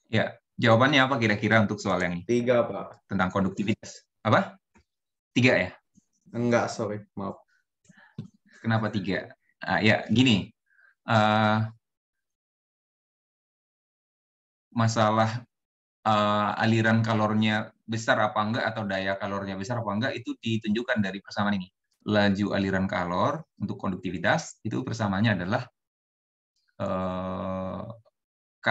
Ya, jawabannya apa kira-kira untuk soal yang ini? 3, Pak. Tentang konduktivitas. Apa? 3 ya? Enggak, sorry. Maaf. Kenapa 3? Ya, gini. Uh, masalah aliran kalornya besar apa enggak atau daya kalornya besar apa enggak itu ditunjukkan dari persamaan ini. Laju aliran kalor untuk konduktivitas itu persamaannya adalah K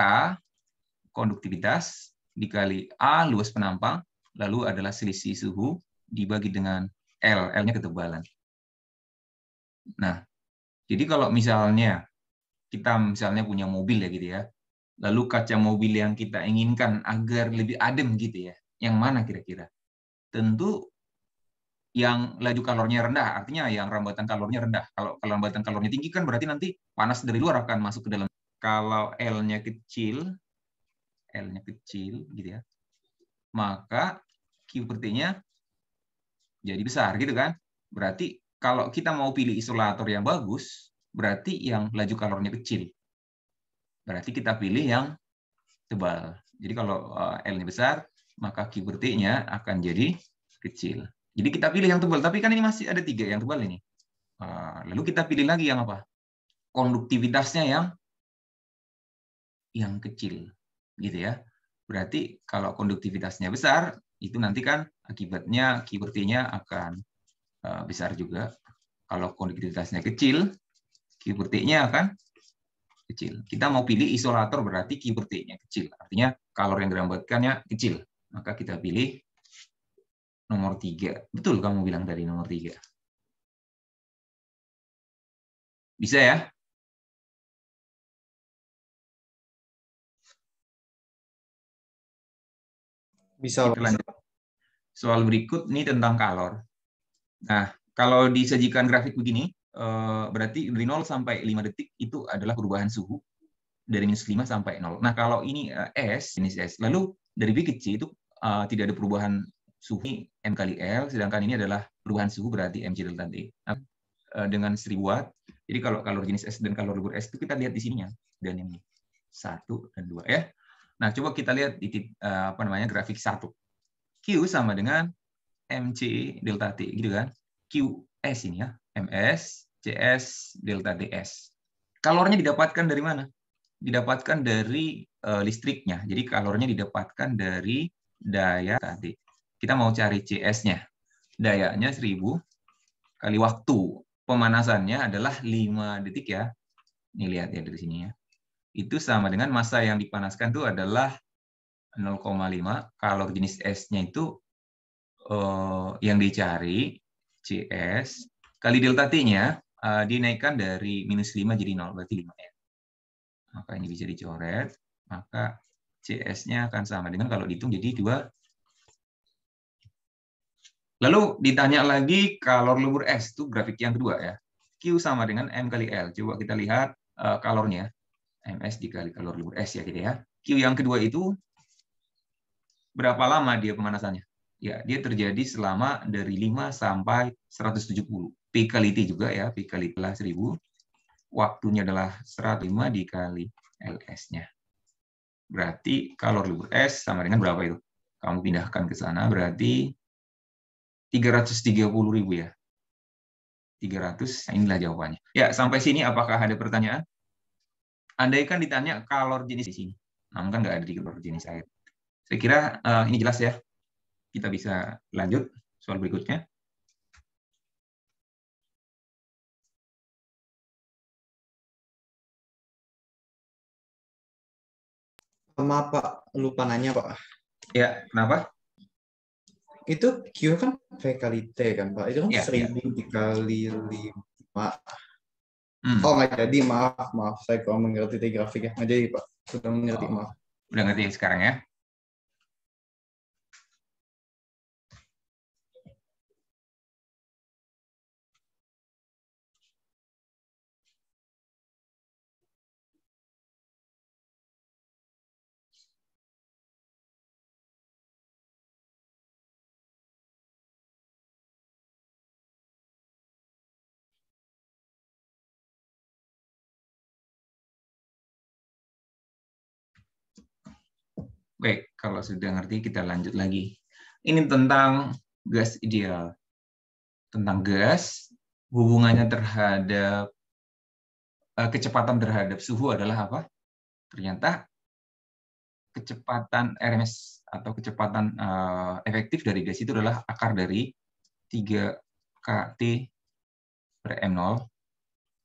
konduktivitas dikali A luas penampang, lalu adalah selisih suhu dibagi dengan L, L-nya ketebalan. Nah, jadi kalau misalnya kita punya mobil ya gitu ya, lalu kaca mobil yang kita inginkan agar lebih adem gitu ya, yang mana kira-kira? Tentu yang laju kalornya rendah, artinya yang rambatan kalornya rendah. Kalau rambatan kalornya tinggi kan berarti nanti panas dari luar akan masuk ke dalam. Kalau L-nya kecil gitu ya, maka Q per T-nya jadi besar gitu kan. Berarti kalau kita mau pilih isolator yang bagus, berarti yang laju kalornya kecil. Berarti kita pilih yang tebal. Jadi kalau L-nya besar, maka Q per T-nya akan jadi kecil. Jadi kita pilih yang tebal, tapi kan ini masih ada 3 yang tebal ini. Lalu kita pilih lagi yang apa? Konduktivitasnya yang kecil, gitu ya. Berarti kalau konduktivitasnya besar, itu nanti kan akibatnya Q per T-nya akan besar juga. Kalau konduktivitasnya kecil, Q per T-nya akan kecil. Kita mau pilih isolator berarti Q per T-nya kecil. Artinya kalor yang dirambatkannya kecil. Maka kita pilih nomor 3. Betul kamu bilang dari nomor 3. Bisa ya? Bisa, Kita lanjut. Soal berikut ini tentang kalor. Nah, kalau disajikan grafik begini, berarti dari 0 sampai 5 detik itu adalah perubahan suhu dari minus 5 sampai 0. Nah, kalau ini jenis S, lalu dari B ke C itu tidak ada perubahan suhu M kali L, sedangkan ini adalah perubahan suhu berarti MC delta T. Nah, dengan 1000 watt, jadi kalau kalor jenis S dan kalor luber S itu kita lihat di sininya, dan ini 1 dan 2 ya. Nah, coba kita lihat di grafik 1. Q sama dengan MC delta T, gitu kan? QS ini ya, MS, CS, delta DS. Kalornya didapatkan dari mana? Didapatkan dari listriknya. Jadi kalornya didapatkan dari daya tadi. Kita mau cari CS-nya. Dayanya 1000 kali waktu. Pemanasannya adalah 5 detik ya. Ini lihat ya dari sini ya. Itu sama dengan massa yang dipanaskan itu adalah 0,5. Kalor jenis S-nya itu yang dicari CS kali delta T-nya dinaikkan dari minus 5 jadi 0, berarti 5 ya. Maka ini bisa dicoret, maka CS-nya akan sama dengan kalau dihitung jadi 2. Lalu ditanya lagi kalor luber S, itu grafik yang kedua ya. Q sama dengan M kali L. Coba kita lihat kalornya. MS dikali kalor luber S ya gitu ya. Q yang kedua itu berapa lama dia pemanasannya? Ya, dia terjadi selama dari 5 sampai 170. P kali T juga ya, P kali T adalah 1000. Waktunya adalah 105 dikali LS-nya. Berarti kalor luber S sama dengan berapa itu? Kamu pindahkan ke sana, berarti 330.000 ya. 300, inilah jawabannya. Ya, sampai sini apakah ada pertanyaan? Andaikan ditanya kalor jenis di sini. Namun kan nggak ada di kalor jenis air. Saya kira ini jelas ya. Kita bisa lanjut soal berikutnya. Maaf, Pak. Lupa nanya, Pak. Ya, kenapa? Itu Q kan V kali T kan, Pak. Itu kan Ya, ya. 1000 dikali 5. Hmm. Oh, nggak jadi. Maaf, maaf. Saya kurang mengerti di grafik ya. Nggak jadi, Pak. Sudah mengerti, Oh, maaf. udah ngerti sekarang ya? Baik, kalau sudah ngerti kita lanjut lagi. Ini tentang gas ideal. Tentang gas, hubungannya terhadap kecepatan terhadap suhu adalah apa? Ternyata kecepatan RMS atau kecepatan efektif dari gas itu adalah akar dari 3 kT per M0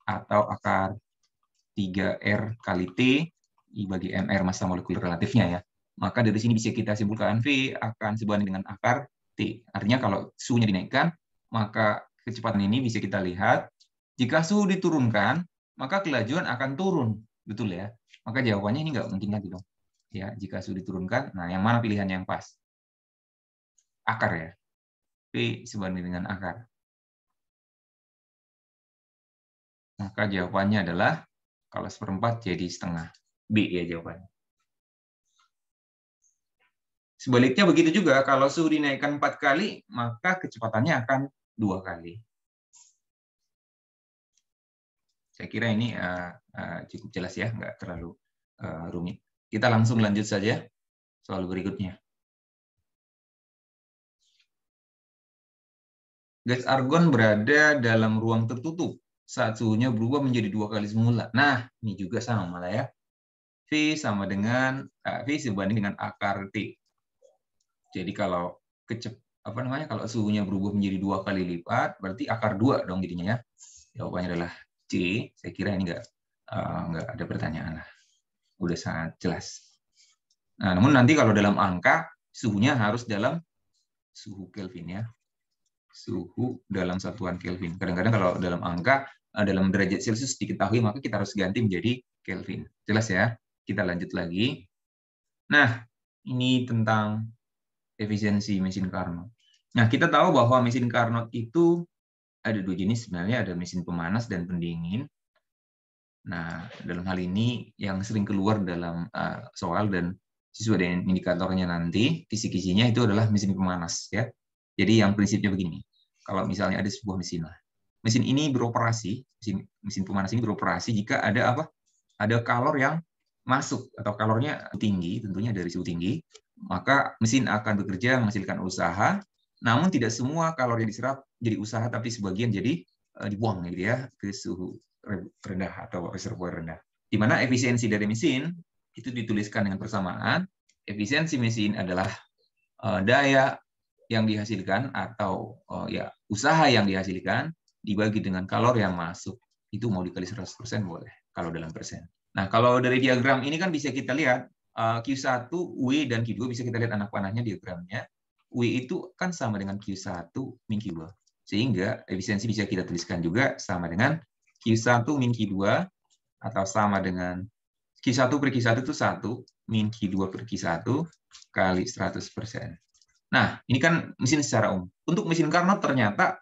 atau akar 3R kali T dibagi MR massa molekul relatifnya ya. Maka dari sini bisa kita simpulkan V akan sebanding dengan akar T. Artinya kalau suhunya dinaikkan, maka kecepatan ini bisa kita lihat. Jika suhu diturunkan, maka kelajuan akan turun. Betul ya? Maka jawabannya ini nggak mungkin lagi dong. Ya, jika suhu diturunkan, nah yang mana pilihan yang pas? Akar ya. V sebanding dengan akar. Maka jawabannya adalah kalau 1/4 jadi setengah. B ya jawabannya. Sebaliknya begitu juga, kalau suhu dinaikkan 4 kali, maka kecepatannya akan 2 kali. Saya kira ini cukup jelas ya, nggak terlalu rumit. Kita langsung lanjut saja soal berikutnya. Gas argon berada dalam ruang tertutup saat suhunya berubah menjadi 2 kali semula. Nah, ini juga sama malah ya. V sama dengan V sebanding dengan akar T. Jadi kalau kalau suhunya berubah menjadi 2 kali lipat, berarti akar 2 dong jadinya ya. Jawabannya adalah C. Saya kira ini nggak ada pertanyaan lah. Udah sangat jelas. Nah, namun nanti kalau dalam angka, suhunya harus dalam suhu Kelvin ya. Suhu dalam satuan Kelvin. Kadang-kadang kalau dalam angka, dalam derajat Celcius diketahui, maka kita harus ganti menjadi Kelvin. Jelas ya? Kita lanjut lagi. Nah, ini tentang efisiensi mesin Carnot. Nah, kita tahu bahwa mesin Carnot itu ada 2 jenis sebenarnya, ada mesin pemanas dan pendingin. Nah, dalam hal ini yang sering keluar dalam soal dan sesuai dengan indikatornya nanti, kisi-kisinya itu adalah mesin pemanas ya. Jadi yang prinsipnya begini. Kalau misalnya ada sebuah mesin lah. Mesin ini beroperasi, mesin pemanas ini beroperasi jika ada apa? Ada kalor yang masuk atau kalornya tinggi, tentunya dari suhu tinggi, maka mesin akan bekerja menghasilkan usaha, namun tidak semua kalor yang diserap jadi usaha, tapi sebagian jadi dibuang gitu ya ke suhu rendah atau reservoir rendah. Di mana efisiensi dari mesin itu dituliskan dengan persamaan. Efisiensi mesin adalah daya yang dihasilkan atau usaha yang dihasilkan dibagi dengan kalor yang masuk. Itu mau dikali 100% boleh kalau dalam persen. Nah, kalau dari diagram ini kan bisa kita lihat Q1, W, dan Q2 bisa kita lihat anak panahnya diagramnya. W itu kan sama dengan Q1 min Q2. Sehingga efisiensi bisa kita tuliskan juga sama dengan Q1 min Q2 atau sama dengan Q1 per Q1 itu 1 min Q2 per Q1 kali 100%. Nah, ini kan mesin secara umum. Untuk mesin Carnot ternyata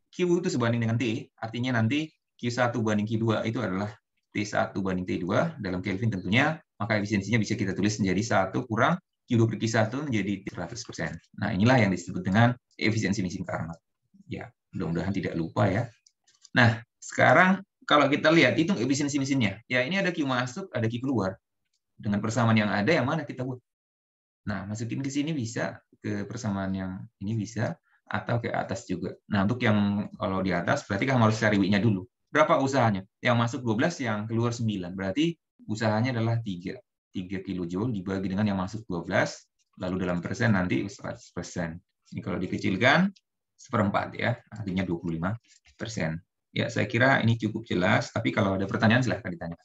Q itu sebanding dengan T, artinya nanti Q1 banding Q2 itu adalah T1 banding T2 dalam Kelvin tentunya, maka efisiensinya bisa kita tulis menjadi 1 kurang Q2 per Q1 menjadi 100%. Nah, inilah yang disebut dengan efisiensi mesin Carnot. Ya, mudah-mudahan tidak lupa ya. Nah, sekarang kalau kita lihat, hitung efisiensi mesinnya. Ya, ini ada Q masuk, ada Q keluar. Dengan persamaan yang ada, yang mana kita buat? Nah, masukin ke sini bisa, ke persamaan yang ini bisa, atau ke atas juga. Nah, untuk yang kalau di atas, berarti kamu harus cari W-nya dulu. Berapa usahanya? Yang masuk 12, yang keluar 9. Berarti usahanya adalah 3 kilojoule dibagi dengan yang masuk 12, lalu dalam persen nanti 100%. Ini kalau dikecilkan, 1/4 ya, artinya 25%. Ya, saya kira ini cukup jelas, tapi kalau ada pertanyaan silahkan ditanya.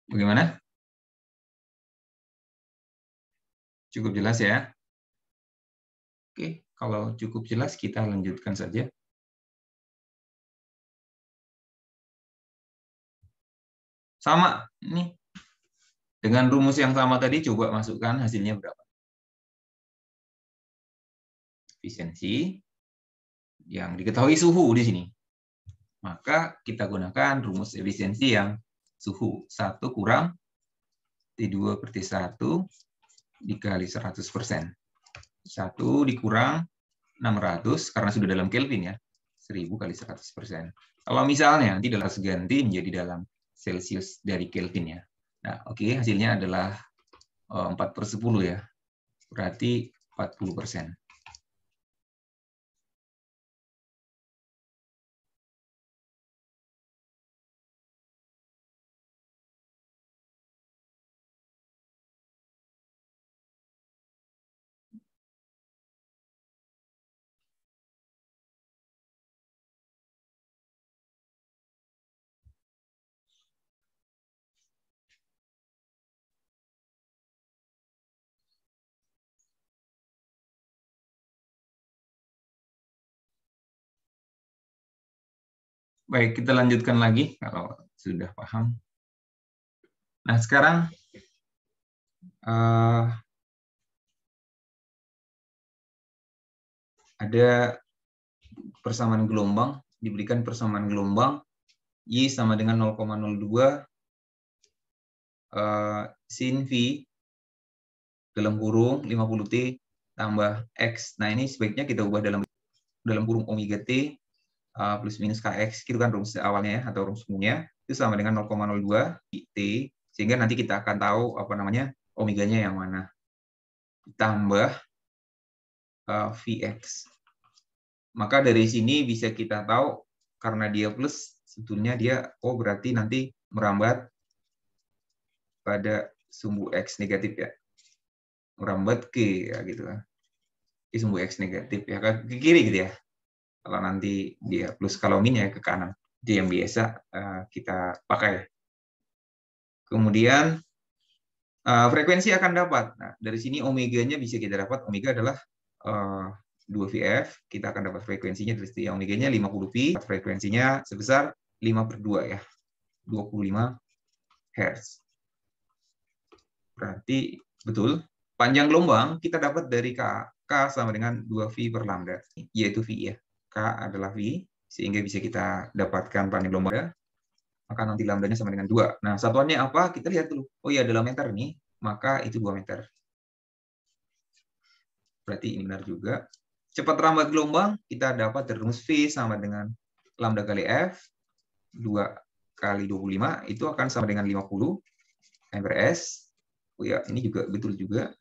Bagaimana? Cukup jelas ya? Oke, kalau cukup jelas kita lanjutkan saja. Sama, ini. Dengan rumus yang sama tadi, coba masukkan hasilnya berapa. Efisiensi yang diketahui suhu di sini. Maka kita gunakan rumus efisiensi yang suhu 1 kurang T2 per T1 dikali 100%. 1 dikurang 600, karena sudah dalam Kelvin ya. 1000 kali 100%. Kalau misalnya nanti adalah ganti menjadi dalam Celsius dari Kelvin ya. Nah, oke, hasilnya adalah 4/10 ya. Berarti 40%. Baik, kita lanjutkan lagi kalau sudah paham. Nah, sekarang ada persamaan gelombang, diberikan persamaan gelombang Y sama dengan 0,02 sin V dalam kurung 50T tambah X. Nah, ini sebaiknya kita ubah dalam kurung omega T plus minus KX, itu kan rumus awalnya ya, atau rumus umumnya, itu sama dengan 0,02 T, sehingga nanti kita akan tahu apa namanya omeganya yang mana. Tambah Vx. Maka dari sini bisa kita tahu, karena dia plus, sebetulnya dia, berarti nanti merambat pada sumbu X negatif ya. Merambat ke, ya gitu kan. Di sumbu X negatif, ya ke kiri gitu ya. Kalau nanti dia plus, kalau min ya ke kanan. Itu yang biasa kita pakai. Kemudian frekuensi akan dapat. Nah, dari sini omeganya bisa kita dapat. Omega adalah 2VF. Kita akan dapat frekuensinya dari sini. Omeganya 50V. Frekuensinya sebesar 5/2 ya. 25 Hz. Berarti betul. Panjang gelombang kita dapat dari K. K sama dengan 2V per lambda. Yaitu V ya. K adalah V, sehingga bisa kita dapatkan panjang gelombang, maka nanti lambdanya sama dengan 2. Nah, satuannya apa? Kita lihat dulu. Oh iya, dalam meter nih, maka itu 2 meter. Berarti ini benar juga. Cepat rambat gelombang, kita dapat dari rumus V sama dengan lambda kali F, 2 kali 25, itu akan sama dengan 50 M/S. Oh ya, ini juga betul juga.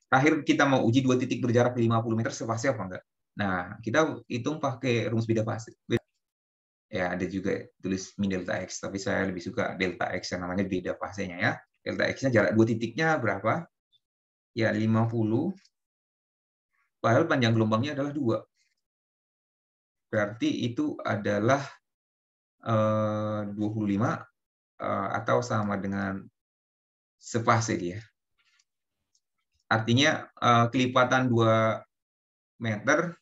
Terakhir kita mau uji 2 titik berjarak 50 meter sefase apa enggak? Nah, kita hitung pakai rumus beda fase. Ya, ada juga tulis min delta X, tapi saya lebih suka delta X yang namanya beda fasenya ya. Delta X-nya jarak 2 titiknya berapa? Ya, 50. Padahal panjang gelombangnya adalah 2. Berarti itu adalah 25 atau sama dengan sefase dia. Artinya kelipatan 2 meter,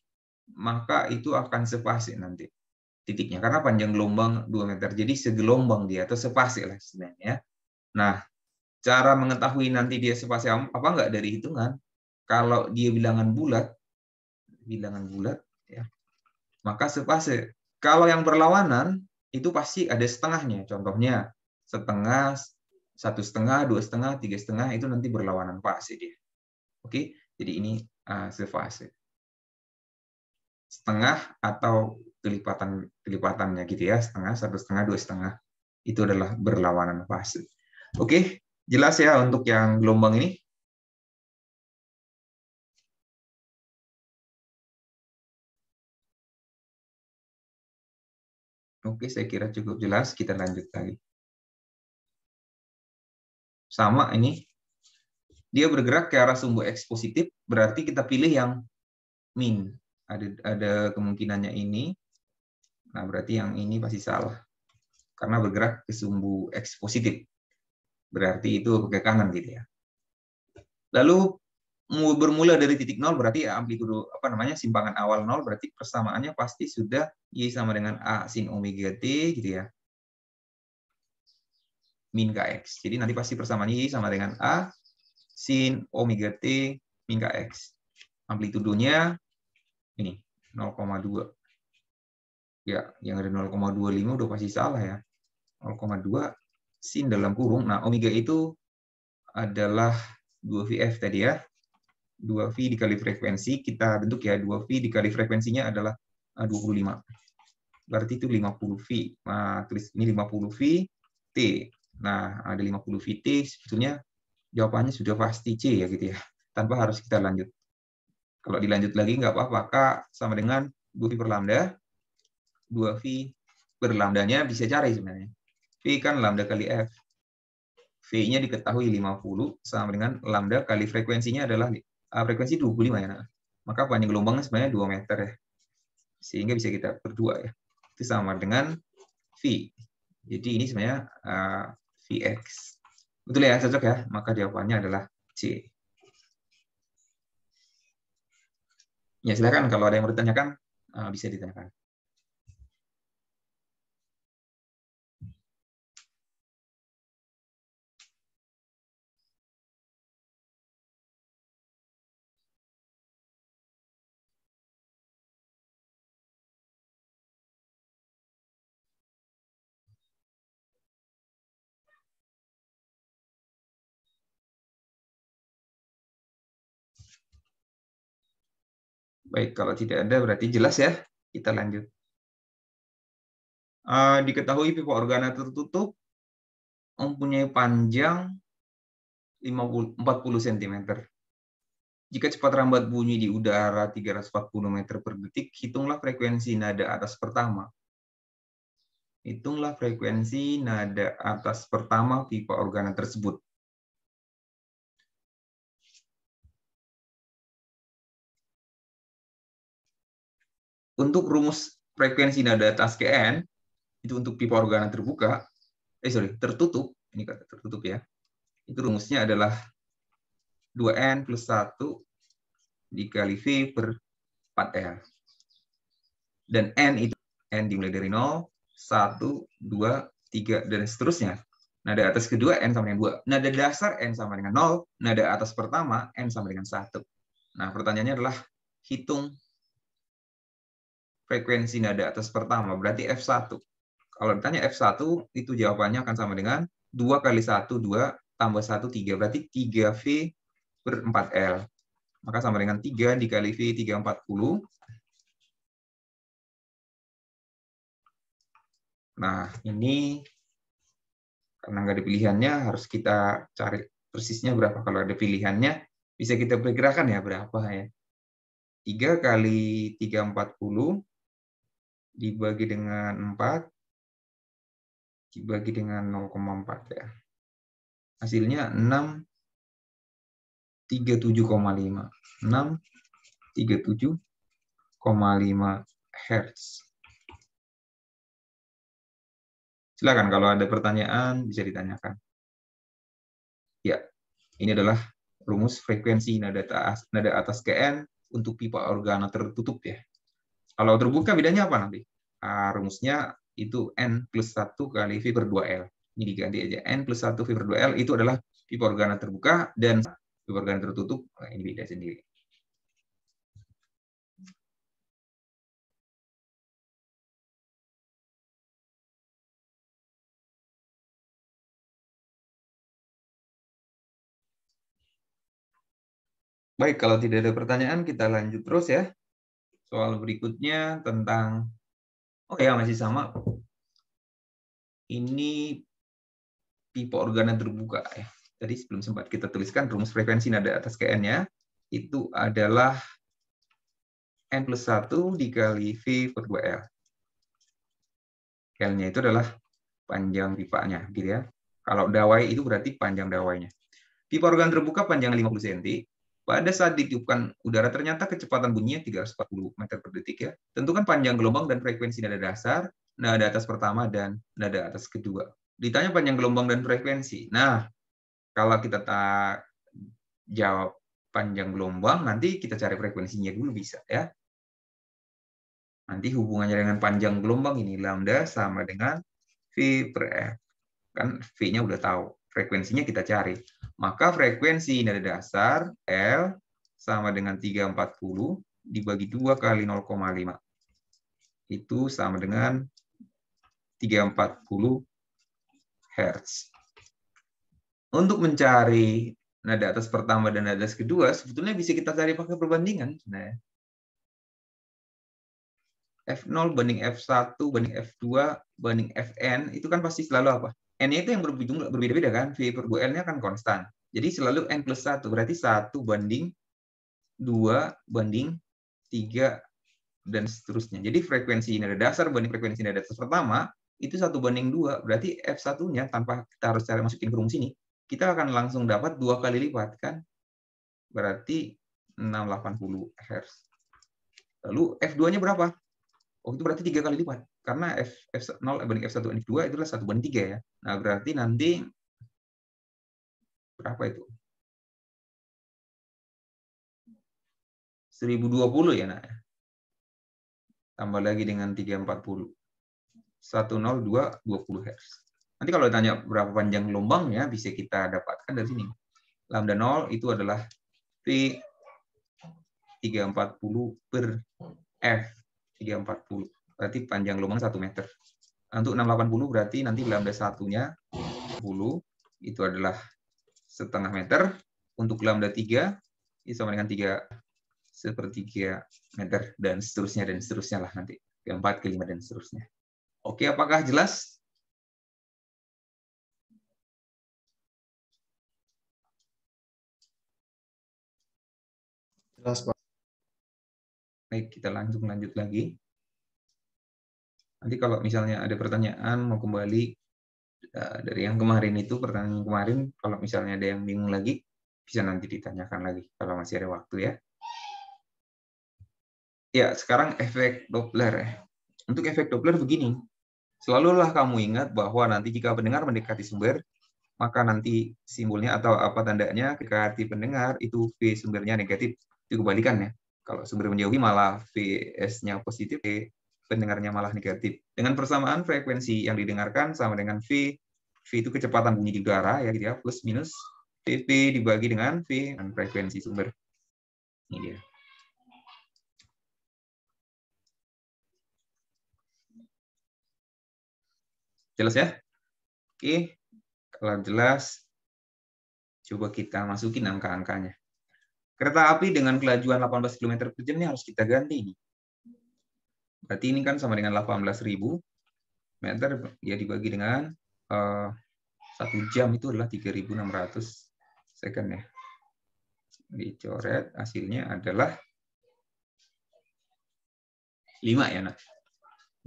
maka itu akan sefase nanti titiknya. Karena panjang gelombang 2 meter. Jadi segelombang dia, atau sefase lah sebenarnya. Nah, cara mengetahui nanti dia sefase apa enggak dari hitungan. Kalau dia bilangan bulat ya, maka sefase. Kalau yang berlawanan, itu pasti ada setengahnya. Contohnya, setengah, 1,5, 2,5, 3,5, itu nanti berlawanan fase dia. Oke, jadi ini sefase. Setengah atau kelipatannya gitu ya, setengah, 1,5, 2,5. Itu adalah berlawanan fase. Oke, jelas ya untuk yang gelombang ini? Oke, saya kira cukup jelas. Kita lanjut lagi. Sama ini. Dia bergerak ke arah sumbu X positif, berarti kita pilih yang min. Ada kemungkinannya ini. Nah, berarti yang ini pasti salah. Karena bergerak ke sumbu X positif. Berarti itu ke kanan gitu ya. Lalu bermula dari titik 0 berarti amplitudo simpangan awal 0, berarti persamaannya pasti sudah Y sama dengan A sin omega T gitu ya. Min KX. Jadi nanti pasti persamaan Y sama dengan A sin omega T min KX. Amplitudonya ini 0,2. Ya, yang ada 0,25 udah pasti salah ya. 0,2 sin dalam kurung. Nah, omega itu adalah 2VF tadi ya. 2V dikali frekuensi, kita bentuk ya, 2V dikali frekuensinya adalah 25. Berarti itu 50 V. Nah, tulis ini 50 V T. Nah, ada 50 V T, sebetulnya jawabannya sudah pasti C ya gitu ya. Tanpa harus kita lanjut. Kalau dilanjut lagi nggak apa-apa, K sama dengan 2V per lambda. 2V per lambdanya bisa cari sebenarnya. V kan lambda kali F. V-nya diketahui 50 sama dengan lambda kali frekuensinya adalah frekuensi 25 ya. Nah. Maka panjang gelombangnya sebenarnya 2 meter ya. Sehingga bisa kita berdua ya. Itu sama dengan V. Jadi ini sebenarnya Vx. Betul ya, cocok ya. Maka jawabannya adalah C. Ya silakan kalau ada yang bertanyakan bisa ditanyakan. Baik, kalau tidak ada berarti jelas ya. Kita lanjut. Diketahui pipa organa tertutup mempunyai panjang 40 cm. Jika cepat rambat bunyi di udara 340 meter per detik, hitunglah frekuensi nada atas pertama. Hitunglah frekuensi nada atas pertama pipa organa tersebut. Untuk rumus frekuensi nada atas Kn, itu untuk pipa organa terbuka, tertutup, ini kata tertutup ya, itu rumusnya adalah 2N plus 1 dikali V per 4L. Dan N itu N dimulai dari 0, 1, 2, 3, dan seterusnya. Nada atas kedua N sama dengan 2. Nada dasar N sama dengan 0. Nada atas pertama N sama dengan 1. Nah, pertanyaannya adalah hitung frekuensi nada atas pertama, berarti F1. Kalau ditanya F1, itu jawabannya akan sama dengan 2 kali 1, 2, tambah 1, 3. Berarti 3V per 4L. Maka sama dengan 3 dikali V 340. Nah, ini karena nggak ada pilihannya, harus kita cari persisnya berapa. Kalau ada pilihannya, bisa kita perkirakan ya berapa ya. 3 kali 340 dibagi dengan 4, dibagi dengan 0,4 ya. Hasilnya 637,5. 637,5 Hz. Silakan kalau ada pertanyaan bisa ditanyakan. Ya, ini adalah rumus frekuensi nada atas Kn untuk pipa organa tertutup ya. Kalau terbuka bedanya apa nanti? Rumusnya itu N plus 1 kali V per 2L. Ini diganti aja. N plus 1 V per 2L itu adalah pipa organa terbuka dan pipa organa tertutup. Nah, ini beda sendiri. Baik, kalau tidak ada pertanyaan, kita lanjut terus ya. Soal berikutnya tentang, oh ya masih sama. Ini pipa organa terbuka ya. Tadi sebelum sempat kita tuliskan rumus frekuensi nada atas Kn-nya itu adalah N plus 1 dikali V per 2L. L-nya itu adalah panjang pipanya, gitu ya. Kalau dawai itu berarti panjang dawainya. Pipa organ terbuka panjang 50 cm. Pada saat ditiupkan udara ternyata kecepatan bunyinya 340 meter per detik ya. Tentukan panjang gelombang dan frekuensi nada dasar, nada atas pertama dan nada atas kedua. Ditanya panjang gelombang dan frekuensi. Nah, kalau kita tak jawab panjang gelombang, nanti kita cari frekuensinya dulu bisa ya. Nanti hubungannya dengan panjang gelombang ini lambda sama dengan V per F. Kan V-nya udah tahu. Frekuensinya kita cari. Maka frekuensi nada dasar L sama dengan 340 dibagi 2 kali 0,5. Itu sama dengan 340 Hz. Untuk mencari nada atas pertama dan nada atas kedua, sebetulnya bisa kita cari pakai perbandingan. Nah, F0 banding F1 banding F2 banding Fn itu kan pasti selalu apa? N-nya itu yang berbeda-beda kan? V per 2L-nya kan konstan. Jadi selalu N plus 1. Berarti 1 banding 2 banding 3 dan seterusnya. Jadi frekuensi nada dasar banding frekuensi nada dasar pertama itu 1 banding 2. Berarti F1-nya tanpa kita harus cara masukin ke rumus ini, kita akan langsung dapat 2 kali lipat kan? Berarti 680 Hz. Lalu F2-nya berapa? Oh, itu berarti 3 kali lipat. Karena F0 banding F1 banding F2 itulah 1 banding 3 ya. Nah, berarti nanti berapa itu? 1020 ya, nak. Tambah lagi dengan 340. 102 20 Hz. Nanti kalau ditanya berapa panjang gelombangnya, bisa kita dapatkan dari sini. Lambda 0 itu adalah V 340 per F 340. Berarti panjang gelombang 1 meter. Untuk 680 berarti nanti lambda 1-nya 10 itu adalah setengah meter. Untuk lambda 3 itu sama dengan 3/3 meter dan seterusnya lah nanti. Ke 4, ke 5 dan seterusnya. Oke, apakah jelas? Jelas, Pak. Baik, kita lanjut lagi. Nanti kalau misalnya ada pertanyaan mau kembali dari yang kemarin itu, pertanyaan kemarin, kalau misalnya ada yang bingung lagi, bisa nanti ditanyakan lagi kalau masih ada waktu ya. Ya, sekarang efek Doppler. Untuk efek Doppler begini, selalulah kamu ingat bahwa nanti jika pendengar mendekati sumber, maka nanti simbolnya atau apa tandanya mendekati pendengar itu V sumbernya negatif. Itu kebalikannya. Kalau sumber menjauhi malah VS-nya positif, pendengarnya malah negatif. Dengan persamaan frekuensi yang didengarkan sama dengan V. V itu kecepatan bunyi di udara ya gitu ya, plus minus VP dibagi dengan V dan frekuensi sumber. Ini dia. Jelas ya? Oke, kalau jelas coba kita masukin angka-angkanya. Kereta api dengan kelajuan 18 km per jam ini harus kita ganti nih. Berarti ini kan sama dengan 18.000 meter, ya dibagi dengan 1 jam itu adalah 3.600 second ya. Dicoret, hasilnya adalah 5 ya, nak.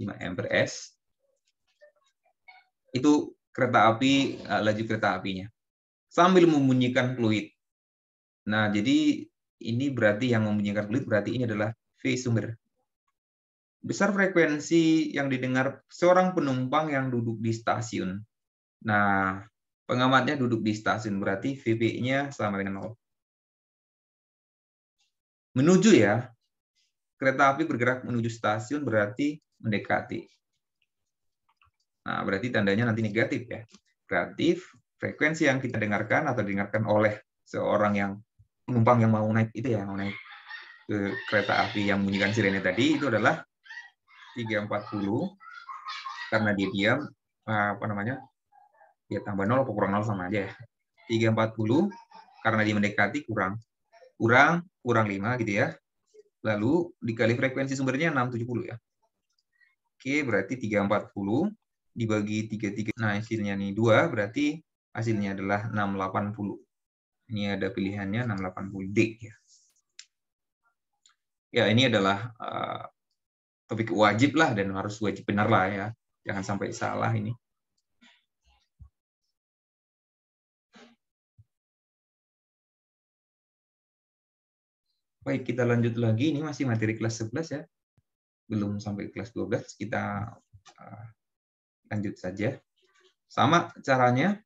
5 ampere S. Itu kereta api, laju kereta apinya. Sambil membunyikan fluid. Nah, jadi ini berarti yang membunyikan fluid, berarti ini adalah V sumber. Besar frekuensi yang didengar seorang penumpang yang duduk di stasiun. Nah, pengamatnya duduk di stasiun, berarti VP-nya sama dengan 0. Menuju ya, kereta api bergerak menuju stasiun berarti mendekati. Nah, berarti tandanya nanti negatif ya. Berarti frekuensi yang kita dengarkan atau didengarkan oleh seorang yang penumpang yang mau naik itu ya, mau naik ke kereta api yang membunyikan sirene tadi itu adalah 340 karena dia diam dia tambah 0 atau kurang 0 sama aja ya. 340 karena dia mendekati kurang 5 gitu ya. Lalu dikali frekuensi sumbernya 670 ya. Oke, berarti 340 dibagi 33. Nah, hasilnya nih 2 berarti hasilnya adalah 680. Ini ada pilihannya 680D ya. Ya, ini adalah topik wajib lah dan harus wajib benar lah ya. Jangan sampai salah ini. Baik, kita lanjut lagi. Ini masih materi kelas 11 ya. Belum sampai kelas 12. Kita lanjut saja. Sama caranya.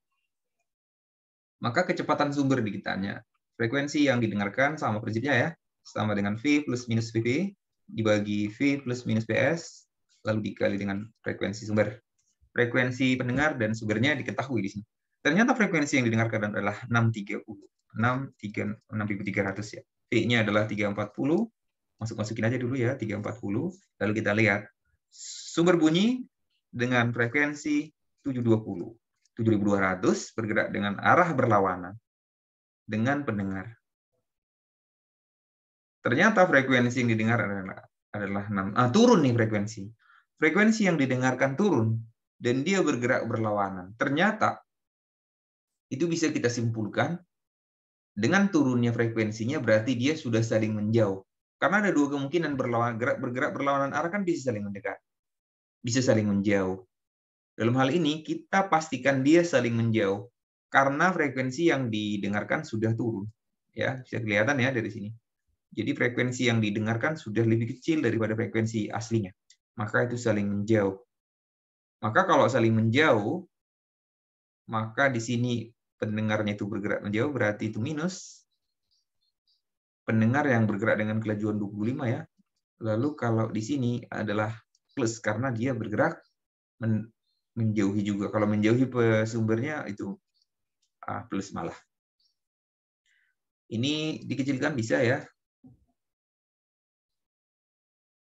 Maka kecepatan sumber ditanya. Frekuensi yang didengarkan sama prinsipnya ya. Sama dengan V plus minus VP dibagi V plus minus PS lalu dikali dengan frekuensi sumber. Frekuensi pendengar dan sumbernya diketahui di sini. Ternyata frekuensi yang didengarkan adalah 6.300 ya. V-nya adalah 340. Masukin aja dulu ya, 340. Lalu kita lihat sumber bunyi dengan frekuensi 720. 7.200 bergerak dengan arah berlawanan dengan pendengar. Ternyata frekuensi yang didengar adalah adalah 6. Turun nih frekuensi. Frekuensi yang didengarkan turun dan dia bergerak berlawanan. Ternyata itu bisa kita simpulkan dengan turunnya frekuensinya berarti dia sudah saling menjauh. Karena ada dua kemungkinan bergerak berlawanan arah kan bisa saling mendekat, bisa saling menjauh. Dalam hal ini kita pastikan dia saling menjauh karena frekuensi yang didengarkan sudah turun. Ya, bisa kelihatan ya dari sini. Jadi frekuensi yang didengarkan sudah lebih kecil daripada frekuensi aslinya. Maka itu saling menjauh. Maka kalau saling menjauh, maka di sini pendengarnya itu bergerak menjauh, berarti itu minus. Pendengar yang bergerak dengan kelajuan 25 ya. Lalu kalau di sini adalah plus karena dia bergerak menjauhi juga. Kalau menjauhi sumbernya itu plus malah. Ini dikecilkan bisa ya.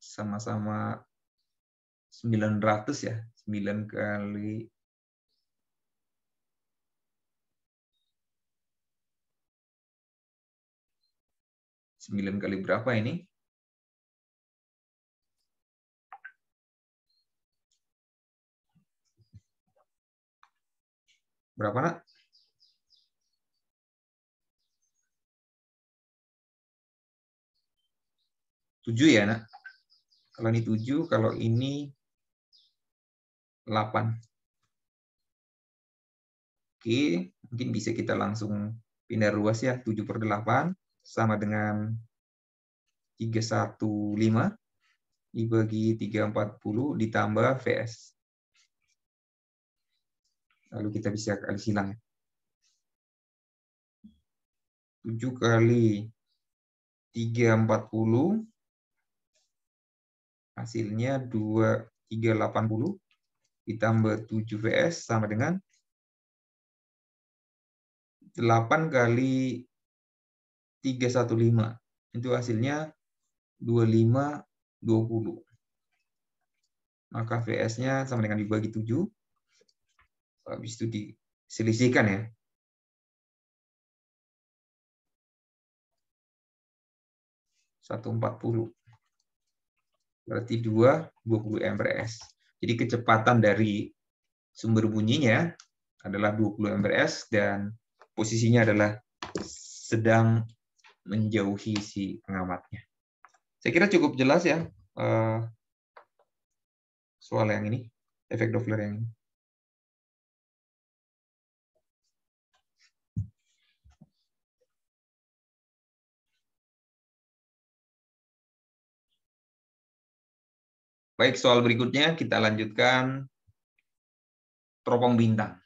Sama-sama 900 ya. 9 kali 9 kali berapa ini? Berapa, Nak? 7 ya, Nak? Kalau ini 7, kalau ini 8. Oke, mungkin bisa kita langsung pindah ruas ya. 7/8 sama dengan 315 dibagi 340 ditambah VS. Lalu kita bisa kali silang. 7 kali 340 hasilnya 2380 ditambah 7 VS sama dengan 8 kali 315. Itu hasilnya 2520. Maka VS-nya sama dengan dibagi 7. Habis itu diselisihkan ya. 140. Berarti 20 MPRS. Jadi kecepatan dari sumber bunyinya adalah 20 MPRS dan posisinya adalah sedang menjauhi si pengamatnya. Saya kira cukup jelas ya soal yang ini, efek Doppler yang ini. Baik, soal berikutnya kita lanjutkan teropong bintang.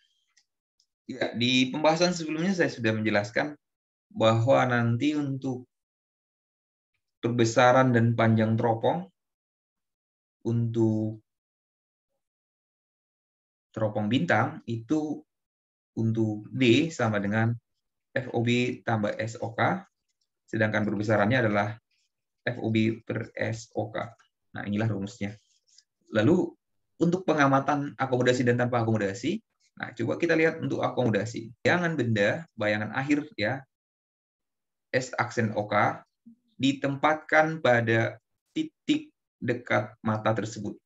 Ya, di pembahasan sebelumnya saya sudah menjelaskan bahwa nanti untuk perbesaran dan panjang teropong untuk teropong bintang itu untuk D sama dengan FOB tambah SOK, sedangkan perbesarannya adalah FOB per SOK. Nah, inilah rumusnya. Lalu untuk pengamatan akomodasi dan tanpa akomodasi, nah coba kita lihat untuk akomodasi. Bayangan benda, bayangan akhir ya, S aksen OK ditempatkan pada titik dekat mata tersebut.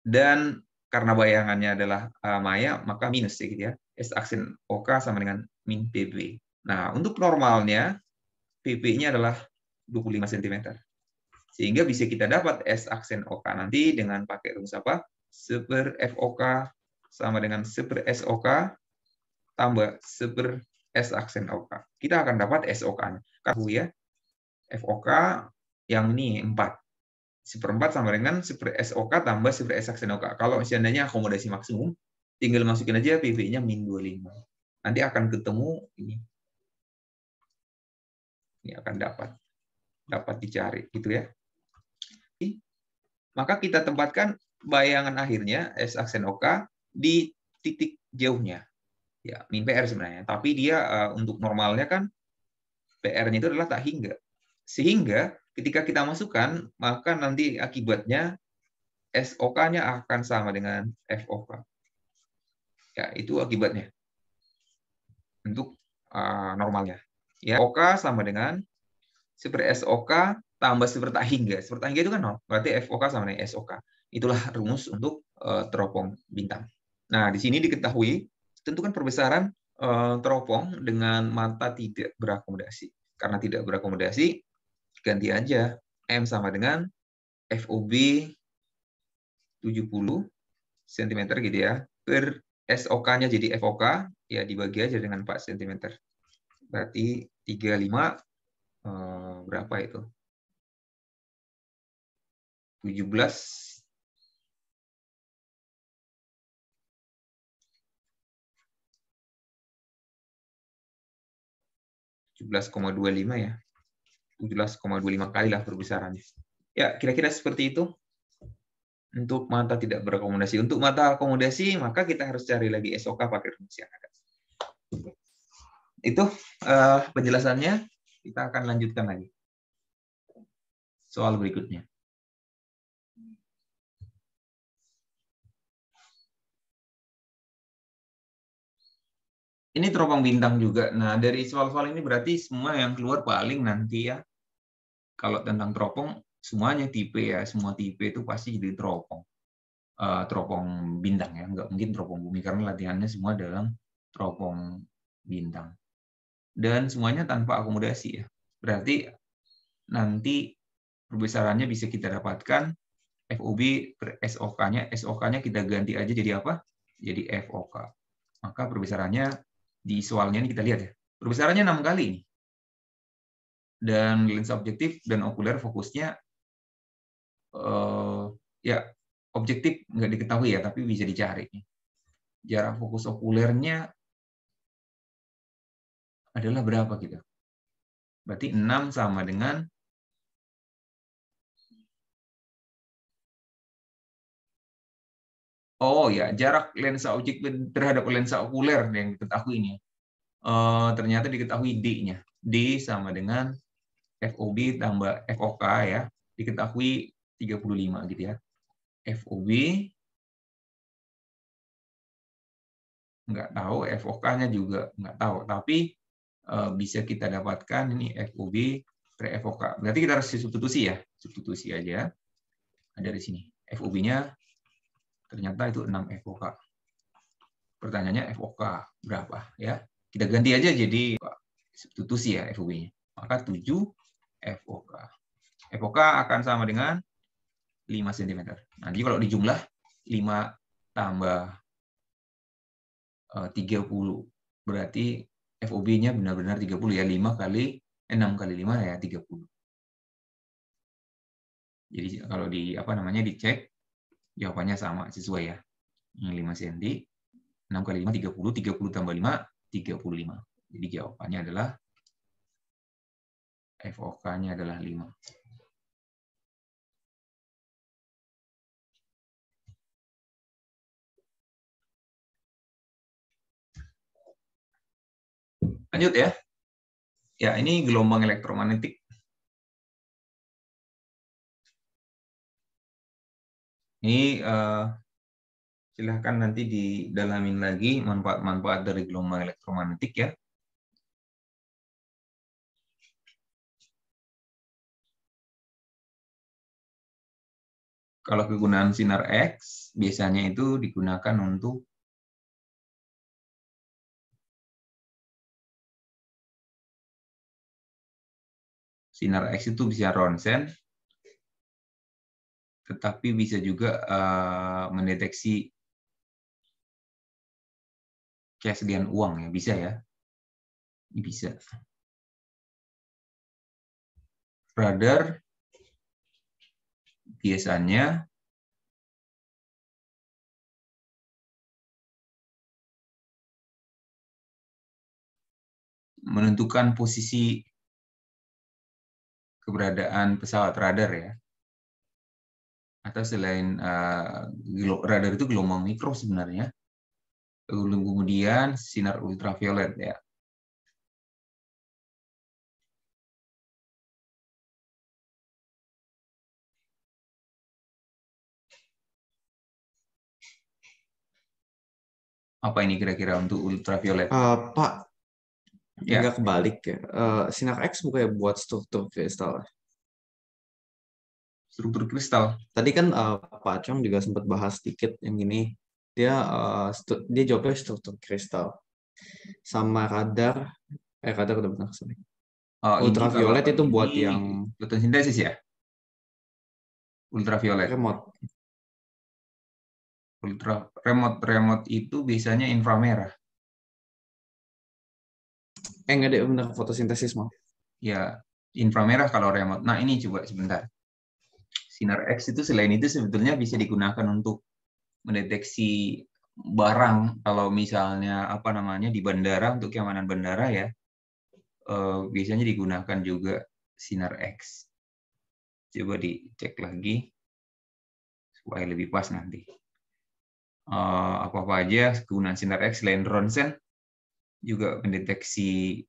Dan karena bayangannya adalah maya, maka minus ya gitu ya. S aksen OK sama dengan min PB. Nah, untuk normalnya, PP-nya adalah 25 cm. Sehingga bisa kita dapat S aksen OK nanti dengan pakai rumus apa? 1/FOK sama dengan 1/SOK tambah 1/S aksen OK. Kita akan dapat SOK-nya. Karena ya, FOK yang ini 4. 1/4 sama dengan 1/SOK tambah 1/S aksen OK. Kalau seandainya akomodasi maksimum, tinggal masukin aja PV-nya min 25. Nanti akan ketemu ini. Ini akan dapat dicari gitu ya. Maka kita tempatkan bayangan akhirnya S aksen OK di titik jauhnya. Ya, min PR sebenarnya. Tapi dia untuk normalnya kan PR-nya itu adalah tak hingga. Sehingga ketika kita masukkan, maka nanti akibatnya SOK-nya akan sama dengan FOK. Ya, itu akibatnya. Untuk normalnya. Ya, OK sama dengan 1/SOK tambah sepertahingga. Sepertahingga itu kan 0, berarti FOK sama dengan SOK. Itulah rumus untuk teropong bintang. Nah, di sini diketahui tentukan perbesaran teropong dengan mata tidak berakomodasi. Karena tidak berakomodasi, ganti aja M sama dengan FOB 70 cm gitu ya, per SOK-nya jadi FOK, ya dibagi aja dengan 4 cm. Berarti 35, berapa itu? 17,25 ya. 17,25 kali lah perbesarannya. Ya, kira-kira seperti itu untuk mata tidak berakomodasi. Untuk mata akomodasi, maka kita harus cari lagi SOK pakai rumus yang ada. Itu penjelasannya. Kita akan lanjutkan lagi. Soal berikutnya. Ini teropong bintang juga. Nah, dari soal-soal ini berarti semua yang keluar paling nanti ya. Kalau tentang teropong, semuanya tipe ya. Semua tipe itu pasti jadi teropong. Teropong bintang ya. Nggak mungkin teropong bumi, karena latihannya semua dalam teropong bintang. Dan semuanya tanpa akomodasi ya. Berarti nanti perbesarannya bisa kita dapatkan FOB per SOK-nya. SOK-nya kita ganti aja jadi apa? Jadi FOK. Maka perbesarannya di soalnya ini kita lihat ya. Perbesarannya 6 kali ini. Dan lensa objektif dan okuler fokusnya ya objektif nggak diketahui ya, tapi bisa dicari. Jarak fokus okulernya adalah berapa gitu? Berarti 6 sama dengan jarak lensa objektif terhadap lensa okuler yang diketahui ini. Ternyata diketahui D-nya. D sama dengan FOB tambah FOK ya. Diketahui 35 gitu ya. FOB nggak tahu, FOK-nya juga nggak tahu. Tapi bisa kita dapatkan ini FOB per FOK. Berarti kita harus substitusi ya. Substitusi aja. Ada di sini. FOB-nya ternyata itu 6 FOK. Pertanyaannya FOK berapa ya? Kita ganti aja jadi substitusi ya FOB-nya. Maka 7 FOK. FOK akan sama dengan 5 cm. Nah, jadi kalau dijumlah 5 tambah 30 berarti FOB-nya benar-benar 30 ya. 6 kali 5 ya 30. Jadi kalau dicek jawabannya sama sesuai ya. Ini 5 cm. 6 kali 5 30, 30 tambah 5 35. Jadi jawabannya adalah FOK-nya adalah 5. Lanjut ya. Ya, ini gelombang elektromagnetik. Ini silahkan nanti didalamin lagi manfaat-manfaat dari gelombang elektromagnetik ya. Kalau kegunaan sinar X, biasanya itu digunakan untuk sinar X itu bisa ronsen, tetapi bisa juga mendeteksi kesediaan uang ya, bisa ya. Ini bisa. Radar biasanya menentukan posisi keberadaan pesawat radar ya. Atau selain radar itu gelombang mikro sebenarnya. Kemudian sinar ultraviolet ya. Apa ini kira-kira untuk ultraviolet? Pak, Ya. nggak kebalik ya. Sinar X bukannya buat struktur kristal. struktur kristal. Tadi kan Pak Chong juga sempat bahas sedikit yang ini. Dia jawabnya struktur kristal. Sama radar udah benar, sorry. Ini kalau Ultraviolet itu buat ini yang fotosintesis ya. Ultraviolet. remote. Remote itu biasanya inframerah. Enggak deh, benar fotosintesis maaf. Ya, inframerah kalau remote. Nah, ini coba sebentar. Sinar X itu selain itu sebetulnya bisa digunakan untuk mendeteksi barang. Kalau misalnya apa namanya di bandara, untuk keamanan bandara ya, biasanya digunakan juga sinar X. Coba dicek lagi supaya lebih pas nanti. Apa aja kegunaan sinar X selain ronsen juga mendeteksi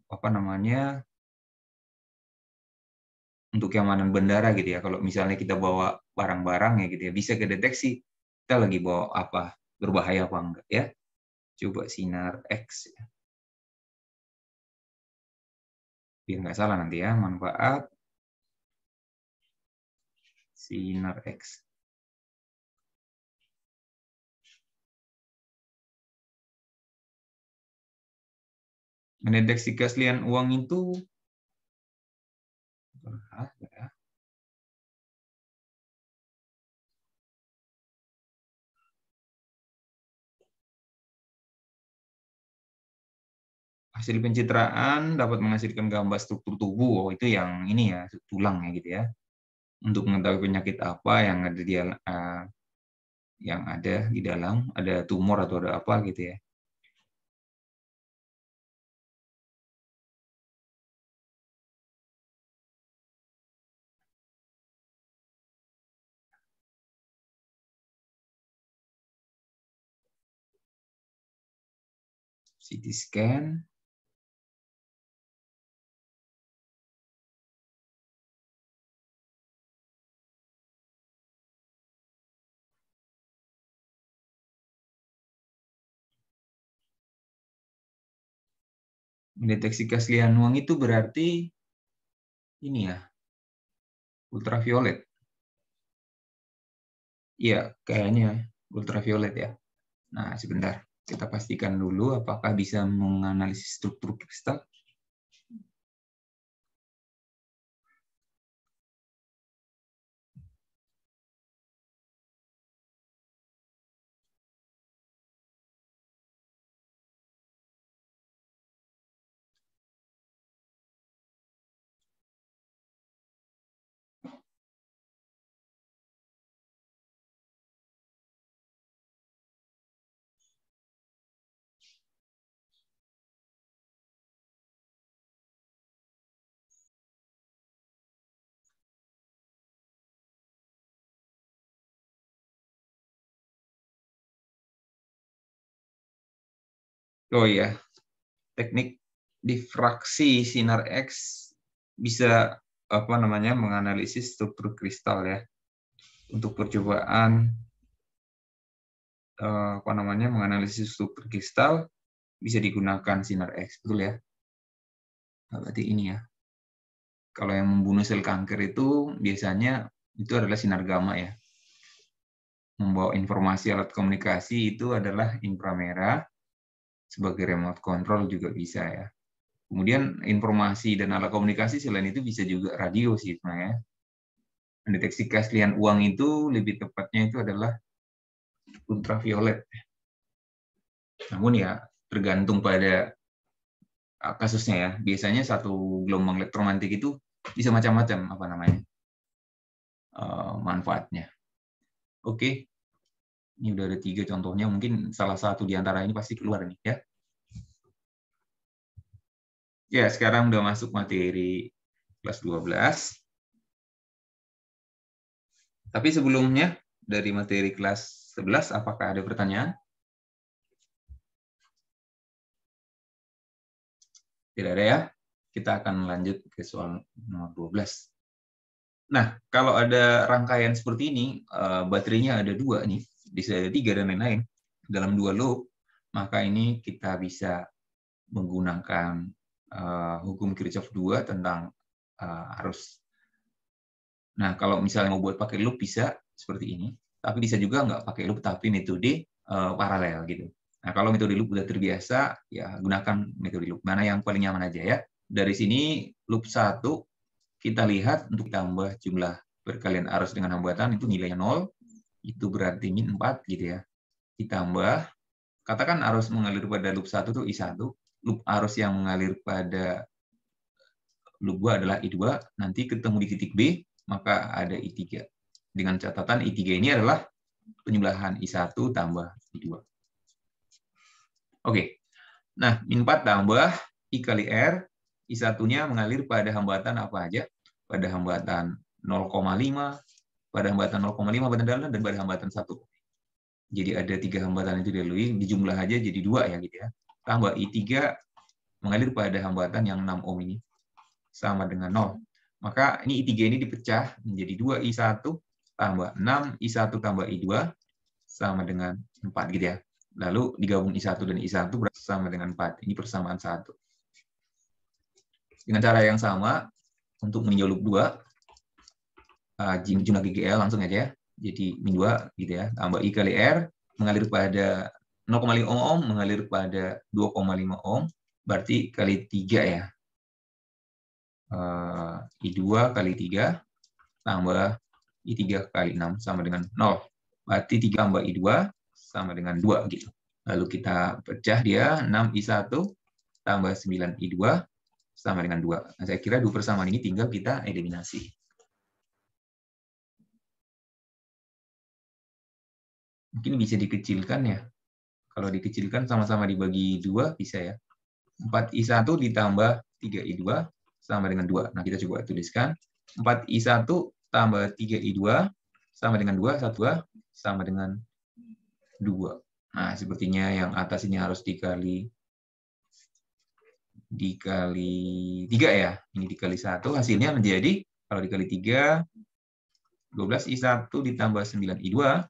apa namanya untuk keamanan bandara gitu ya. Kalau misalnya kita bawa barang-barang ya gitu ya, bisa kedeteksi kita lagi bawa apa, berbahaya apa enggak ya. Coba sinar X ya. Biar nggak salah nanti ya, manfaat sinar X. Mendeteksi keaslian uang itu hasil pencitraan dapat menghasilkan gambar struktur tubuh. Oh, itu yang ini ya, tulang ya gitu ya. Untuk mengetahui penyakit apa yang ada di dalam, ada tumor atau ada apa gitu ya. CT scan. Mendeteksi keaslian uang itu berarti ini ya, ultraviolet. Iya, kayaknya ultraviolet ya. Nah, sebentar. Kita pastikan dulu apakah bisa menganalisis struktur kristal. Oh iya, teknik difraksi sinar X bisa apa namanya menganalisis struktur kristal ya. Untuk percobaan apa namanya menganalisis struktur kristal bisa digunakan sinar X, betul ya? Nah, berarti ini ya. Kalau yang membunuh sel kanker itu biasanya itu adalah sinar gamma ya. Membawa informasi alat komunikasi itu adalah inframerah, sebagai remote control juga bisa ya. Kemudian informasi dan alat komunikasi selain itu bisa juga radio sih sebenarnya. Mendeteksi keaslian uang itu lebih tepatnya itu adalah ultraviolet. Namun ya tergantung pada kasusnya ya. Biasanya satu gelombang elektromagnetik itu bisa macam-macam apa namanya manfaatnya. Oke, ini udah ada 3 contohnya. Mungkin salah satu di antara ini pasti keluar nih ya. Ya, sekarang udah masuk materi kelas 12. Tapi sebelumnya, dari materi kelas 11, apakah ada pertanyaan? Tidak ada ya? Kita akan lanjut ke soal nomor 12. Nah, kalau ada rangkaian seperti ini, baterainya ada 2 nih, bisa ada 3 dan lain-lain, dalam 2 loop, maka ini kita bisa menggunakan hukum Kirchhoff 2 tentang arus Nah, kalau misalnya mau buat pakai loop bisa seperti ini, tapi bisa juga nggak pakai loop tapi metode paralel gitu. Nah, kalau metode loop udah terbiasa, ya gunakan metode loop. Mana yang paling nyaman aja ya. Dari sini loop 1 kita lihat untuk tambah jumlah perkalian arus dengan hambatan itu nilainya 0, itu berarti min 4 gitu ya. Ditambah, katakan arus mengalir pada loop 1 itu I1, loop arus yang mengalir pada loop 2 adalah I2, nanti ketemu di titik B, maka ada I3. Dengan catatan I3 ini adalah penjumlahan I1 tambah I2. Oke, nah min 4 tambah I kali R, I1-nya mengalir pada hambatan apa aja? Pada hambatan 0,5, pada hambatan 0,5 hambatan dalam, dan pada hambatan 1. Jadi ada 3 hambatan itu dilalui, dijumlah aja jadi 2 ya gitu ya. Tambah I3 mengalir pada hambatan yang 6 ohm ini sama dengan 0. Maka ini I3 ini dipecah menjadi 2I1 tambah 6, I1 tambah I2 sama dengan 4 gitu ya. Lalu digabung I1 dan I1 sama dengan 4. Ini persamaan 1. Dengan cara yang sama, untuk meninjau loop 2, jumlah GGL langsung aja ya. Jadi min 2 gitu ya, tambah I kali R, mengalir pada 0,5 ohm, mengalir pada 2,5 ohm, berarti kali 3 ya. I2 kali 3 tambah I3 kali 6 sama dengan 0. Berarti 3 tambah I2 sama dengan 2 gitu. Lalu kita pecah dia, 6I1 tambah 9I2 sama dengan 2. Nah, saya kira dua persamaan ini tinggal kita eliminasi. Mungkin bisa dikecilkan ya. Kalau dikecilkan sama-sama dibagi 2 bisa ya. 4I1 ditambah 3I2 sama dengan 2. Nah, kita coba tuliskan. 4I1 tambah 3I2 sama dengan 2, 1 sama dengan 2. Nah, sepertinya yang atas ini harus dikali 3 ya. Ini dikali 1, hasilnya menjadi, kalau dikali 3, 12I1 ditambah 9I2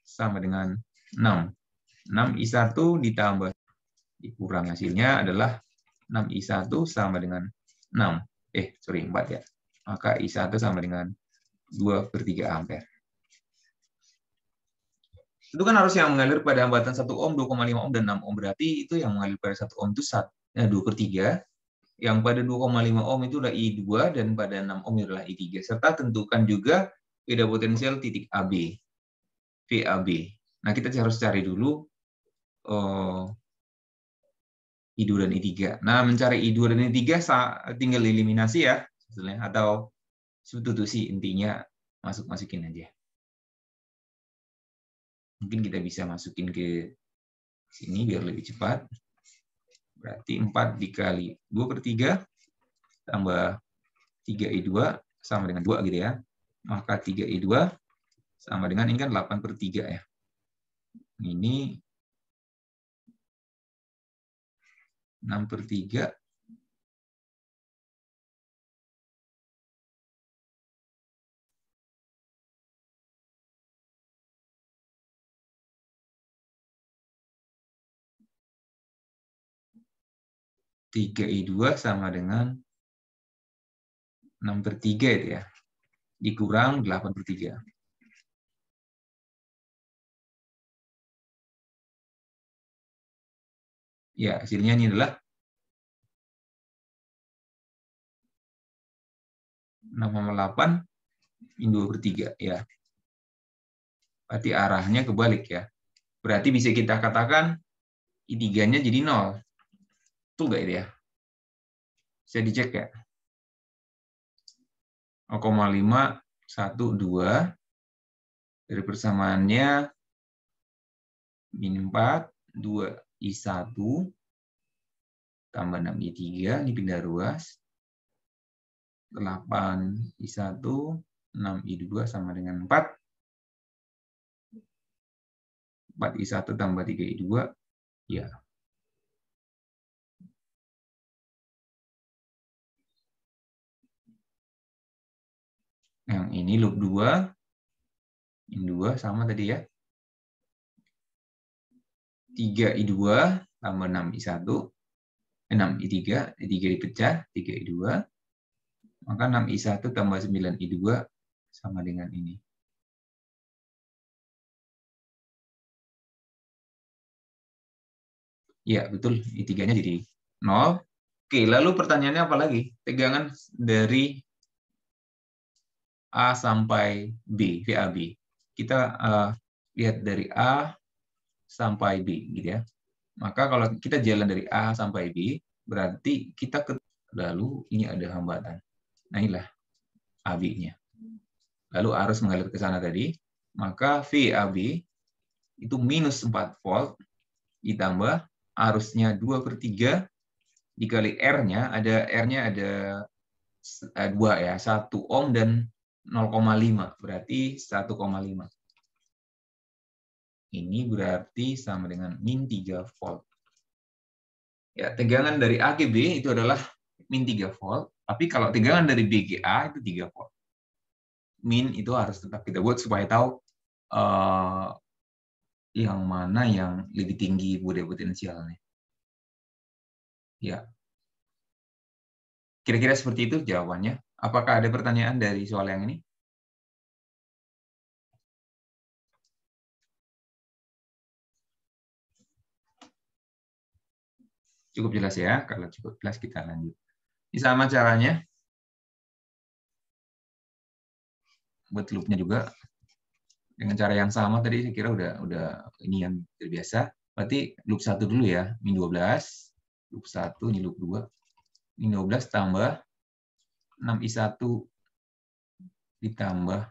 sama dengan 6. 6I1 ditambah, dikurang, hasilnya adalah 6I1 sama dengan 6. 4 ya. Maka I1 sama dengan 2/3 ampere. Itu kan harus yang mengalir pada hambatan 1 ohm, 2,5 ohm, dan 6 ohm. Berarti itu yang mengalir pada 1 ohm itu 2/3. Yang pada 2,5 ohm itu adalah I2, dan pada 6 ohm itu adalah I3. Serta tentukan juga beda potensial titik AB, VAB. Nah, kita harus cari dulu I2 dan I3. Nah, mencari I2 dan I3 tinggal eliminasi ya, sebetulnya, atau substitusi, intinya masukin aja. Mungkin kita bisa masukin ke sini biar lebih cepat. Berarti 4 dikali 2/3 tambah 3I2 sama dengan 2 gitu ya. Maka 3I2 sama dengan, ini kan 8/3 ya. Ini 6/3. I2 sama dengan 6/3 itu ya. Dikurang 8/3. Ya, hasilnya ini adalah 6,8 min 2/3 ya. Berarti arahnya kebalik ya. Berarti bisa kita katakan I3-nya jadi 0. Betul nggak itu ya? Bisa dicek ya. 0,512 dari persamaannya min 4, 2I1 tambah 6I3, ini pindah ruas. 8I1, 6I2 sama dengan 4. 4I1 tambah 3I2, ya. Yang ini loop 2, min 2 sama tadi ya. 3I2 tambah 6I1, 6I3, I3 dipecah, 3I2. Maka 6I1 tambah 9I2, sama dengan ini. Ya, betul. I3-nya jadi 0. Oke, lalu pertanyaannya apa lagi? Tegangan dari A sampai B, VAB. Kita lihat dari A sampai B, gitu ya. Maka kalau kita jalan dari A sampai B, berarti kita lalu ini ada hambatan. Nah, inilah AB-nya. Lalu arus mengalir ke sana tadi, maka VAB itu minus 4 volt ditambah arusnya 2/3 dikali R-nya, R-nya ada 2 ya, 1 ohm dan 0,5, berarti 1,5. Ini berarti sama dengan min 3 volt. Ya, tegangan dari A ke B itu adalah min 3 volt, tapi kalau tegangan dari B ke A itu 3 volt. Min itu harus tetap kita buat supaya tahu yang mana yang lebih tinggi bude potensialnya. Ya. Kira-kira seperti itu jawabannya. Apakah ada pertanyaan dari soal yang ini? Cukup jelas ya? Kalau cukup jelas kita lanjut. Ini sama caranya. Buat loopnya juga. Dengan cara yang sama tadi saya kira udah ini yang terbiasa. Berarti loop 1 dulu ya. Min 12. Loop 1, ini loop 2. Min 12 tambah 6I1 ditambah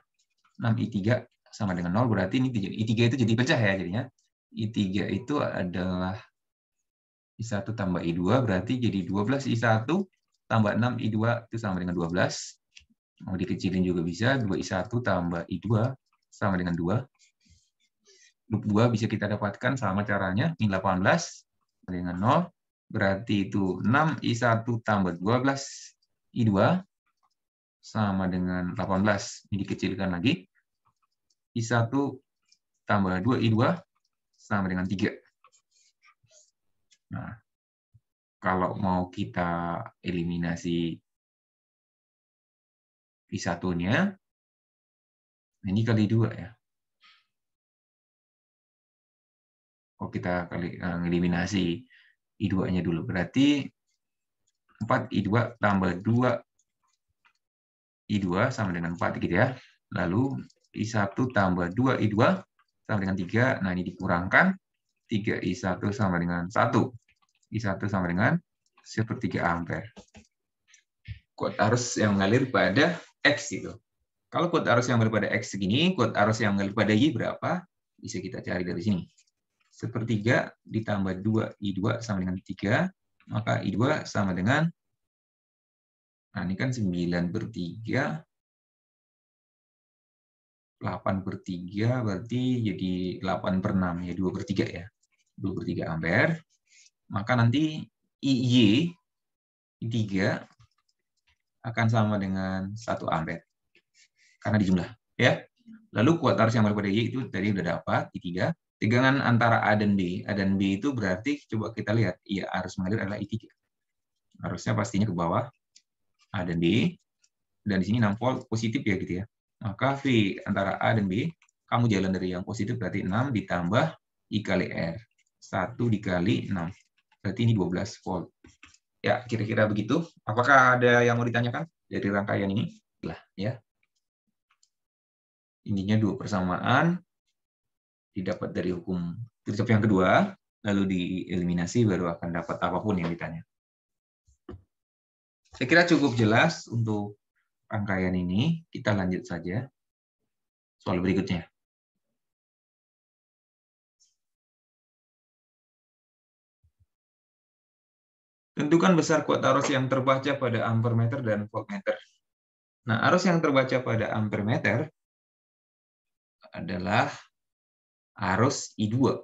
6I3 sama dengan 0. Berarti ini I3 itu jadi pecah ya jadinya. I3 itu adalah I1 tambah I2 berarti jadi 12 I1 tambah 6 I2 itu sama dengan 12. Mau dikecilin juga bisa. 2 I1 tambah I2 sama dengan 2. Loop 2 bisa kita dapatkan sama caranya. Min 18 dengan 0. Berarti itu 6 I1 tambah 12 I2 sama dengan 18. Ini dikecilkan lagi. I1 tambah 2 I2 sama dengan 3. Nah, kalau mau kita eliminasi I1-nya, ini kali 2 ya. Kalau kita kali eliminasi I2-nya dulu, berarti 4 I2 tambah 2 I2 sama dengan 4 gitu ya. Lalu I1 tambah 2 I2 sama dengan 3. Nah, ini dikurangkan. 3 I1 sama dengan 1. I1 sama dengan 1/3 ampere. Kuat arus yang mengalir pada X itu. Kalau kuat arus yang mengalir pada X segini, kuat arus yang mengalir pada Y berapa? Bisa kita cari dari sini. 1/3 ditambah 2 I2 sama dengan 3, maka I2 sama dengan, nah ini kan 9/3, 8/3, berarti jadi 8/6, ya 2/3 ya. 2/3 ampere. Maka nanti IY, I3, akan sama dengan 1 ampere. Karena dijumlah. Ya. Lalu kuat arus yang mengalir pada Y itu tadi udah dapat, I3. Tegangan antara A dan B. A dan B itu berarti, coba kita lihat, iya arus mengalir adalah I3. Arusnya pastinya ke bawah, A dan B. Dan di sini 6 volt positif ya gitu ya. Maka V antara A dan B, kamu jalan dari yang positif berarti 6 ditambah I kali R. 1 dikali 6. Berarti ini 12 volt. Ya, kira-kira begitu. Apakah ada yang mau ditanyakan dari rangkaian ini? Lah, ya. Ininya 2 persamaan. Didapat dari hukum Kirchhoff yang kedua, lalu dieliminasi baru akan dapat apapun yang ditanya. Saya kira cukup jelas untuk rangkaian ini. Kita lanjut saja soal berikutnya. Tentukan besar kuat arus yang terbaca pada ampermeter dan voltmeter. Nah, arus yang terbaca pada ampermeter adalah arus I2.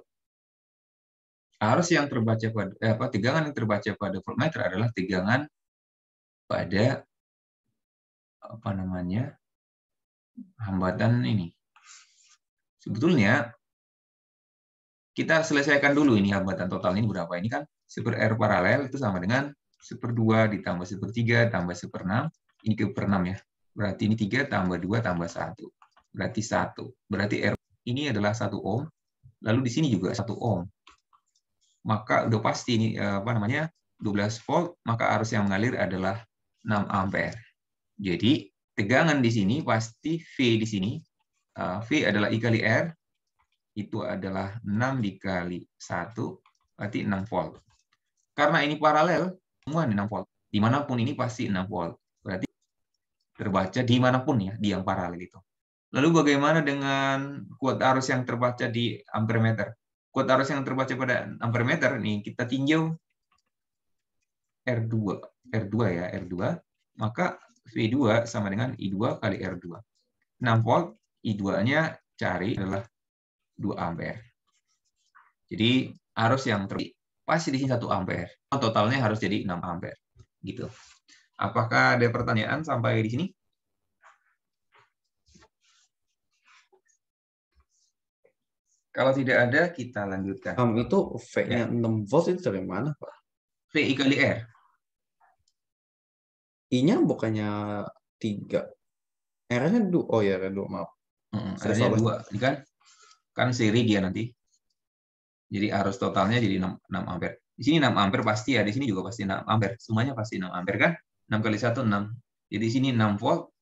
Arus yang terbaca pada tegangan yang terbaca pada voltmeter adalah tegangan pada hambatan ini. Sebetulnya kita selesaikan dulu ini hambatan total ini berapa. Ini kan 1/R paralel itu sama dengan 1/2 ditambah 1/3 tambah 1/6. Ini ke 1/6 ya. Berarti ini 3 tambah 2 tambah 1. Berarti 1. Berarti R ini adalah 1 ohm. Lalu di sini juga 1 ohm. Maka udah pasti ini 12 volt, maka arus yang mengalir adalah 6 ampere. Jadi tegangan di sini pasti V di sini. V adalah I kali R, itu adalah 6 dikali 1, berarti 6 volt. Karena ini paralel, semua 6 volt. Dimanapun ini pasti 6 volt. Berarti terbaca dimanapun ya, di yang paralel itu. Lalu bagaimana dengan kuat arus yang terbaca di ampere meter? Kuat arus yang terbaca pada ampere meter, nih kita tinjau R2. R2 ya, R2. Maka V2 sama dengan I2 kali R2. 6 volt, I2-nya cari adalah 2 ampere. Jadi arus yang pasti di sini 1 ampere. Totalnya harus jadi 6 ampere. Gitu. Apakah ada pertanyaan sampai di sini? Kalau tidak ada, kita lanjutkan. Itu V-nya 6 volt itu dari mana, Pak? V I kali R. I-nya bukannya 3. R-nya 2. Oh ya, R-nya 2, maaf. R-nya 2. Ini kan seri dia nanti. Jadi arus totalnya jadi 6 ampere. Di sini 6 ampere pasti ya, di sini juga pasti 6 ampere. Semuanya pasti 6 ampere kan? 6 kali 1, 6. Jadi di sini 6 volt.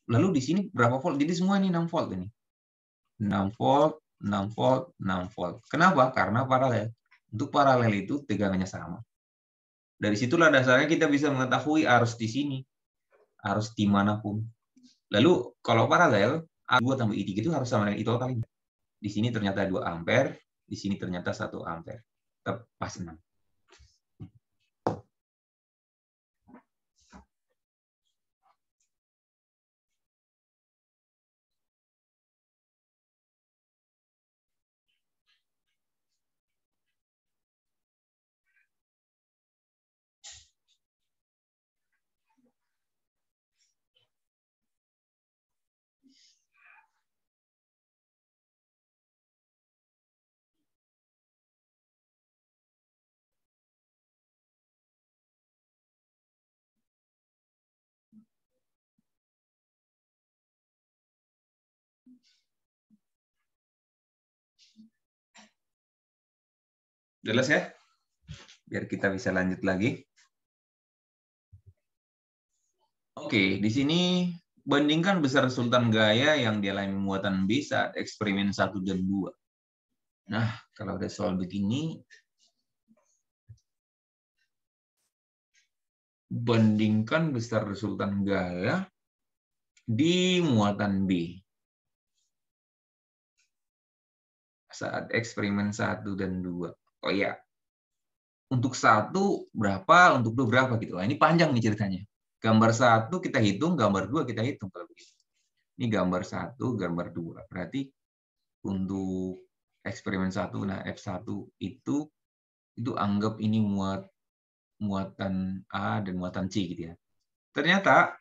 Lalu di sini berapa volt? Jadi semua ini 6 volt ini. 6 volt, 6 volt, 6 volt. Kenapa? Karena paralel. Untuk paralel itu tegangannya sama. Dari situlah dasarnya kita bisa mengetahui arus di sini. Arus dimanapun. Lalu kalau paralel, A2 tambah I3 itu harus sama dengan I total. Di sini ternyata 2 ampere. Di sini ternyata 1 ampere. Tetap pas 6. Jelas ya? Biar kita bisa lanjut lagi. Oke, di sini bandingkan besar resultan gaya yang dialami muatan B saat eksperimen 1 dan 2. Nah, kalau ada soal begini, bandingkan besar resultan gaya di muatan B saat eksperimen 1 dan 2. Oh iya, untuk 1 berapa, untuk 2 berapa gitu. Nah, ini panjang nih ceritanya. Gambar 1 kita hitung, gambar 2 kita hitung kalau begitu. Ini gambar 1, gambar 2. Berarti untuk eksperimen 1, nah F1 itu anggap ini muatan A dan muatan C gitu ya. Ternyata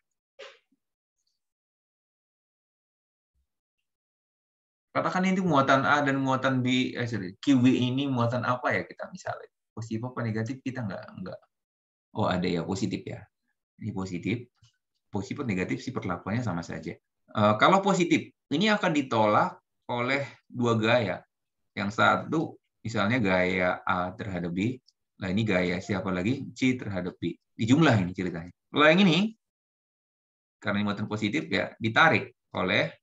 katakan ini muatan A dan muatan B, QB ini muatan apa ya kita misalnya? Positif apa negatif kita nggak. Oh ada ya, positif ya. Ini positif. Positif atau negatif sih perlakuannya sama saja. Kalau positif, ini akan ditolak oleh 2 gaya. Yang satu misalnya gaya A terhadap B. Nah ini gaya siapa lagi? C terhadap B. Dijumlah ini ceritanya. Kalau yang ini, karena ini muatan positif ya ditarik oleh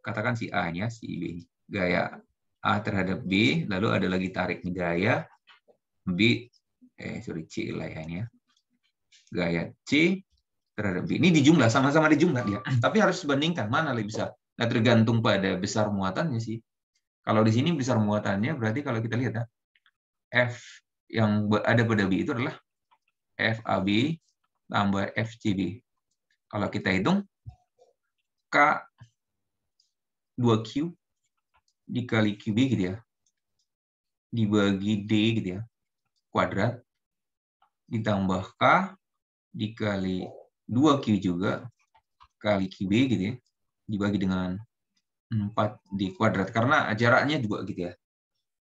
katakan si A-nya, si B. Gaya A terhadap B, lalu ada lagi tarik gaya B, C lah ya. Gaya C terhadap B. Ini dijumlah, sama-sama dijumlah dia. Tapi harus bandingkan mana lebih besar. Nah, tergantung pada besar muatannya sih. Kalau di sini besar muatannya, berarti kalau kita lihat ya, F yang ada pada B itu adalah FAB tambah FCB. Kalau kita hitung, K 2Q dikali QB gitu ya, dibagi D gitu ya, kuadrat, ditambah K dikali 2Q juga, kali QB gitu ya, dibagi dengan 4D kuadrat, karena jaraknya juga gitu ya.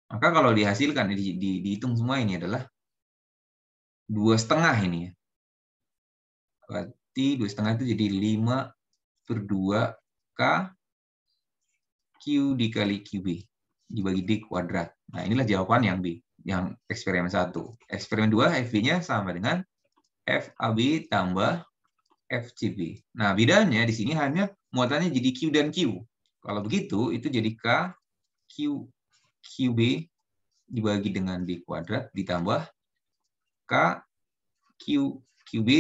Maka kalau dihasilkan, dihitung semua ini adalah 2,5 ini ya. Berarti 2,5 itu jadi 5 per 2K Q dikali QB dibagi D kuadrat. Nah, inilah jawaban yang B, yang eksperimen 1. Eksperimen 2, FB-nya sama dengan FAB tambah FCB. Nah, bedanya di sini hanya muatannya jadi Q dan Q. Kalau begitu, itu jadi K Q QB dibagi dengan D kuadrat ditambah K Q QB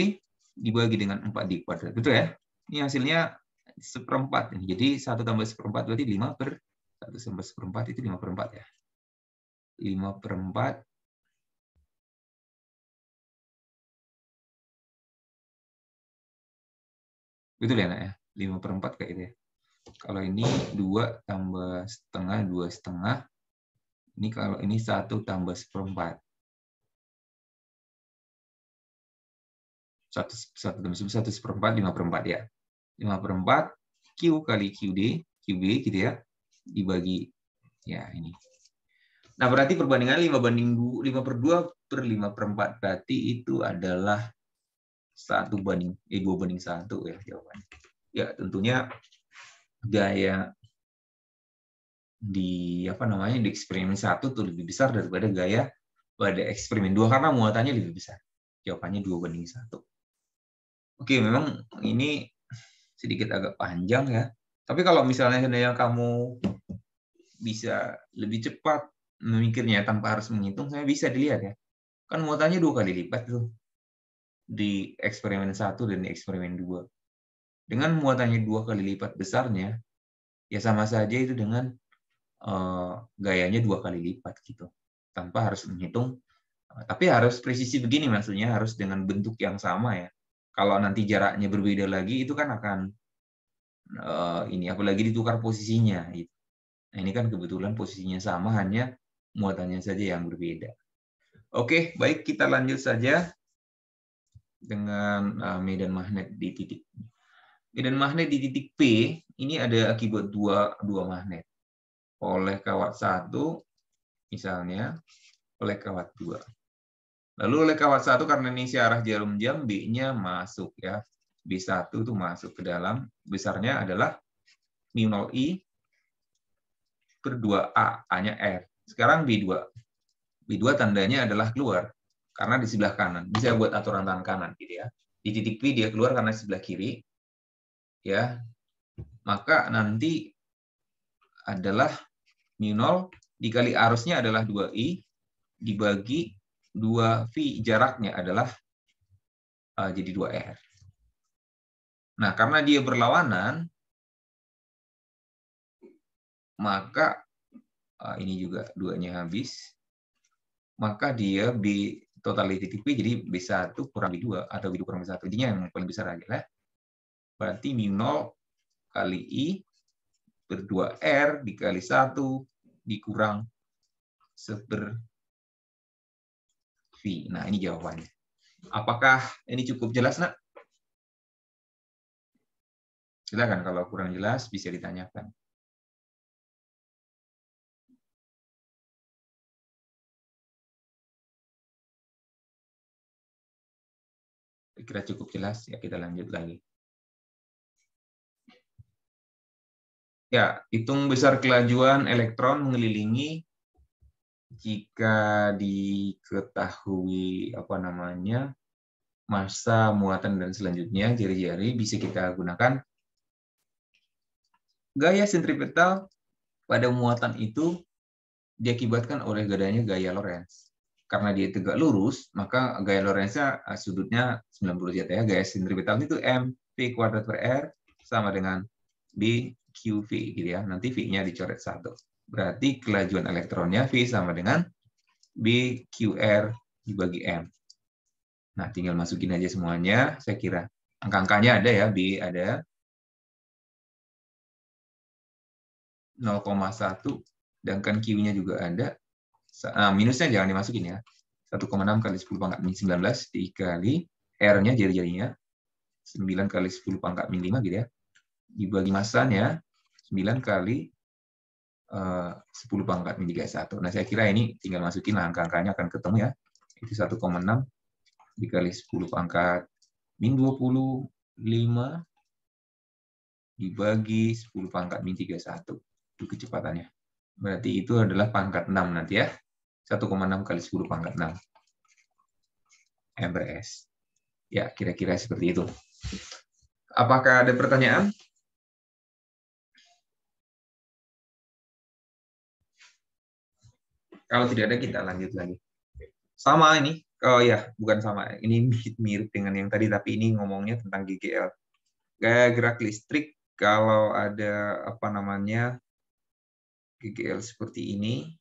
dibagi dengan 4D kuadrat. Betul ya? Ini hasilnya 1/4. Jadi 1 tambah 1/4 berarti 5 per 1 tambah 1/4 itu 5/4 ya. 5/4 betul ya, Nak ya? 5/4 kayak gitu ya. Kalau ini 2 tambah setengah, 2 setengah. Ini kalau ini 1 tambah 1/4. 1 tambah 1 1/4, 5/4 ya. 5/4 Q kali QB gitu ya. Dibagi ya ini. Nah, berarti perbandingan 5/2 per 5/4. Berarti itu adalah 2/1 ya jawabannya. Ya, tentunya gaya di di eksperimen 1 tuh lebih besar daripada gaya pada eksperimen 2 karena muatannya lebih besar. Jawabannya 2/1. Oke, memang ini sedikit agak panjang ya. Tapi kalau misalnya kamu bisa lebih cepat memikirnya tanpa harus menghitung, saya bisa dilihat ya. Kan muatannya 2 kali lipat tuh di eksperimen 1 dan di eksperimen 2. Dengan muatannya 2 kali lipat besarnya, ya sama saja itu dengan gayanya 2 kali lipat gitu. Tanpa harus menghitung. Tapi harus presisi begini maksudnya, harus dengan bentuk yang sama ya. Kalau nanti jaraknya berbeda lagi, itu kan akan apalagi ditukar posisinya. Gitu. Nah, ini kan kebetulan posisinya sama, hanya muatannya saja yang berbeda. Oke, baik kita lanjut saja dengan medan magnet di titik. Medan magnet di titik P ini ada akibat dua magnet. Oleh kawat 1 misalnya, oleh kawat 2. Lalu oleh kawat 1 karena ini searah jarum jam, B-nya masuk ya. B1 itu masuk ke dalam, besarnya adalah μ0I per 2A, A-nya R. Sekarang B2. B2 tandanya adalah keluar, karena di sebelah kanan. Bisa buat aturan tangan kanan gitu ya. Di titik P dia keluar karena di sebelah kiri. Ya. Maka nanti adalah μ0 dikali arusnya adalah 2I dibagi 2V jaraknya adalah jadi 2R. Nah, karena dia berlawanan, maka ini juga 2-nya habis, maka dia B totality titik P jadi B1 kurang B2 atau B2 kurang B1. Intinya yang paling besar adalah berarti μ0 kali I per 2R dikali 1 dikurang 1/V. Nah, ini jawabannya. Apakah ini cukup jelas, Nak? Silakan kalau kurang jelas bisa ditanyakan. Kira cukup jelas, ya kita lanjut lagi. Ya, hitung besar kelajuan elektron mengelilingi jika diketahui massa, muatan dan selanjutnya jari-jari bisa kita gunakan gaya sentripetal pada muatan itu diakibatkan oleh adanya gaya Lorentz. Karena dia tegak lurus, maka gaya Lorentz-nya sudutnya 90 derajat ya. Gaya sentripetal itu mv kuadrat per r sama dengan bqv gitu ya. Nanti v-nya dicoret 1. Berarti kelajuan elektronnya v sama dengan bqr dibagi m. Nah, tinggal masukin aja semuanya. Saya kira angka-angkanya ada ya, b ada 0,1, sedangkan Q-nya juga ada. Nah, minusnya jangan dimasukin ya. 1,6 kali 10 pangkat min 19 dikali R-nya jari-jarinya 9 kali 10 pangkat min 5 gitu ya. Dibagi massanya 9 kali 10 pangkat min 31. Nah, saya kira ini tinggal masukin angka-angkanya akan ketemu ya. Itu 1,6 dikali 10 pangkat min 25 dibagi 10 pangkat min 31. Itu kecepatannya. Berarti itu adalah pangkat 6 nanti ya. 1,6 kali 10 pangkat 6. M/S. Ya, kira-kira seperti itu. Apakah ada pertanyaan? Kalau tidak ada, kita lanjut lagi. Sama ini. Oh ya, bukan sama. Ini mirip dengan yang tadi, tapi ini ngomongnya tentang GGL. Gaya gerak listrik kalau ada apa namanya GGL seperti ini,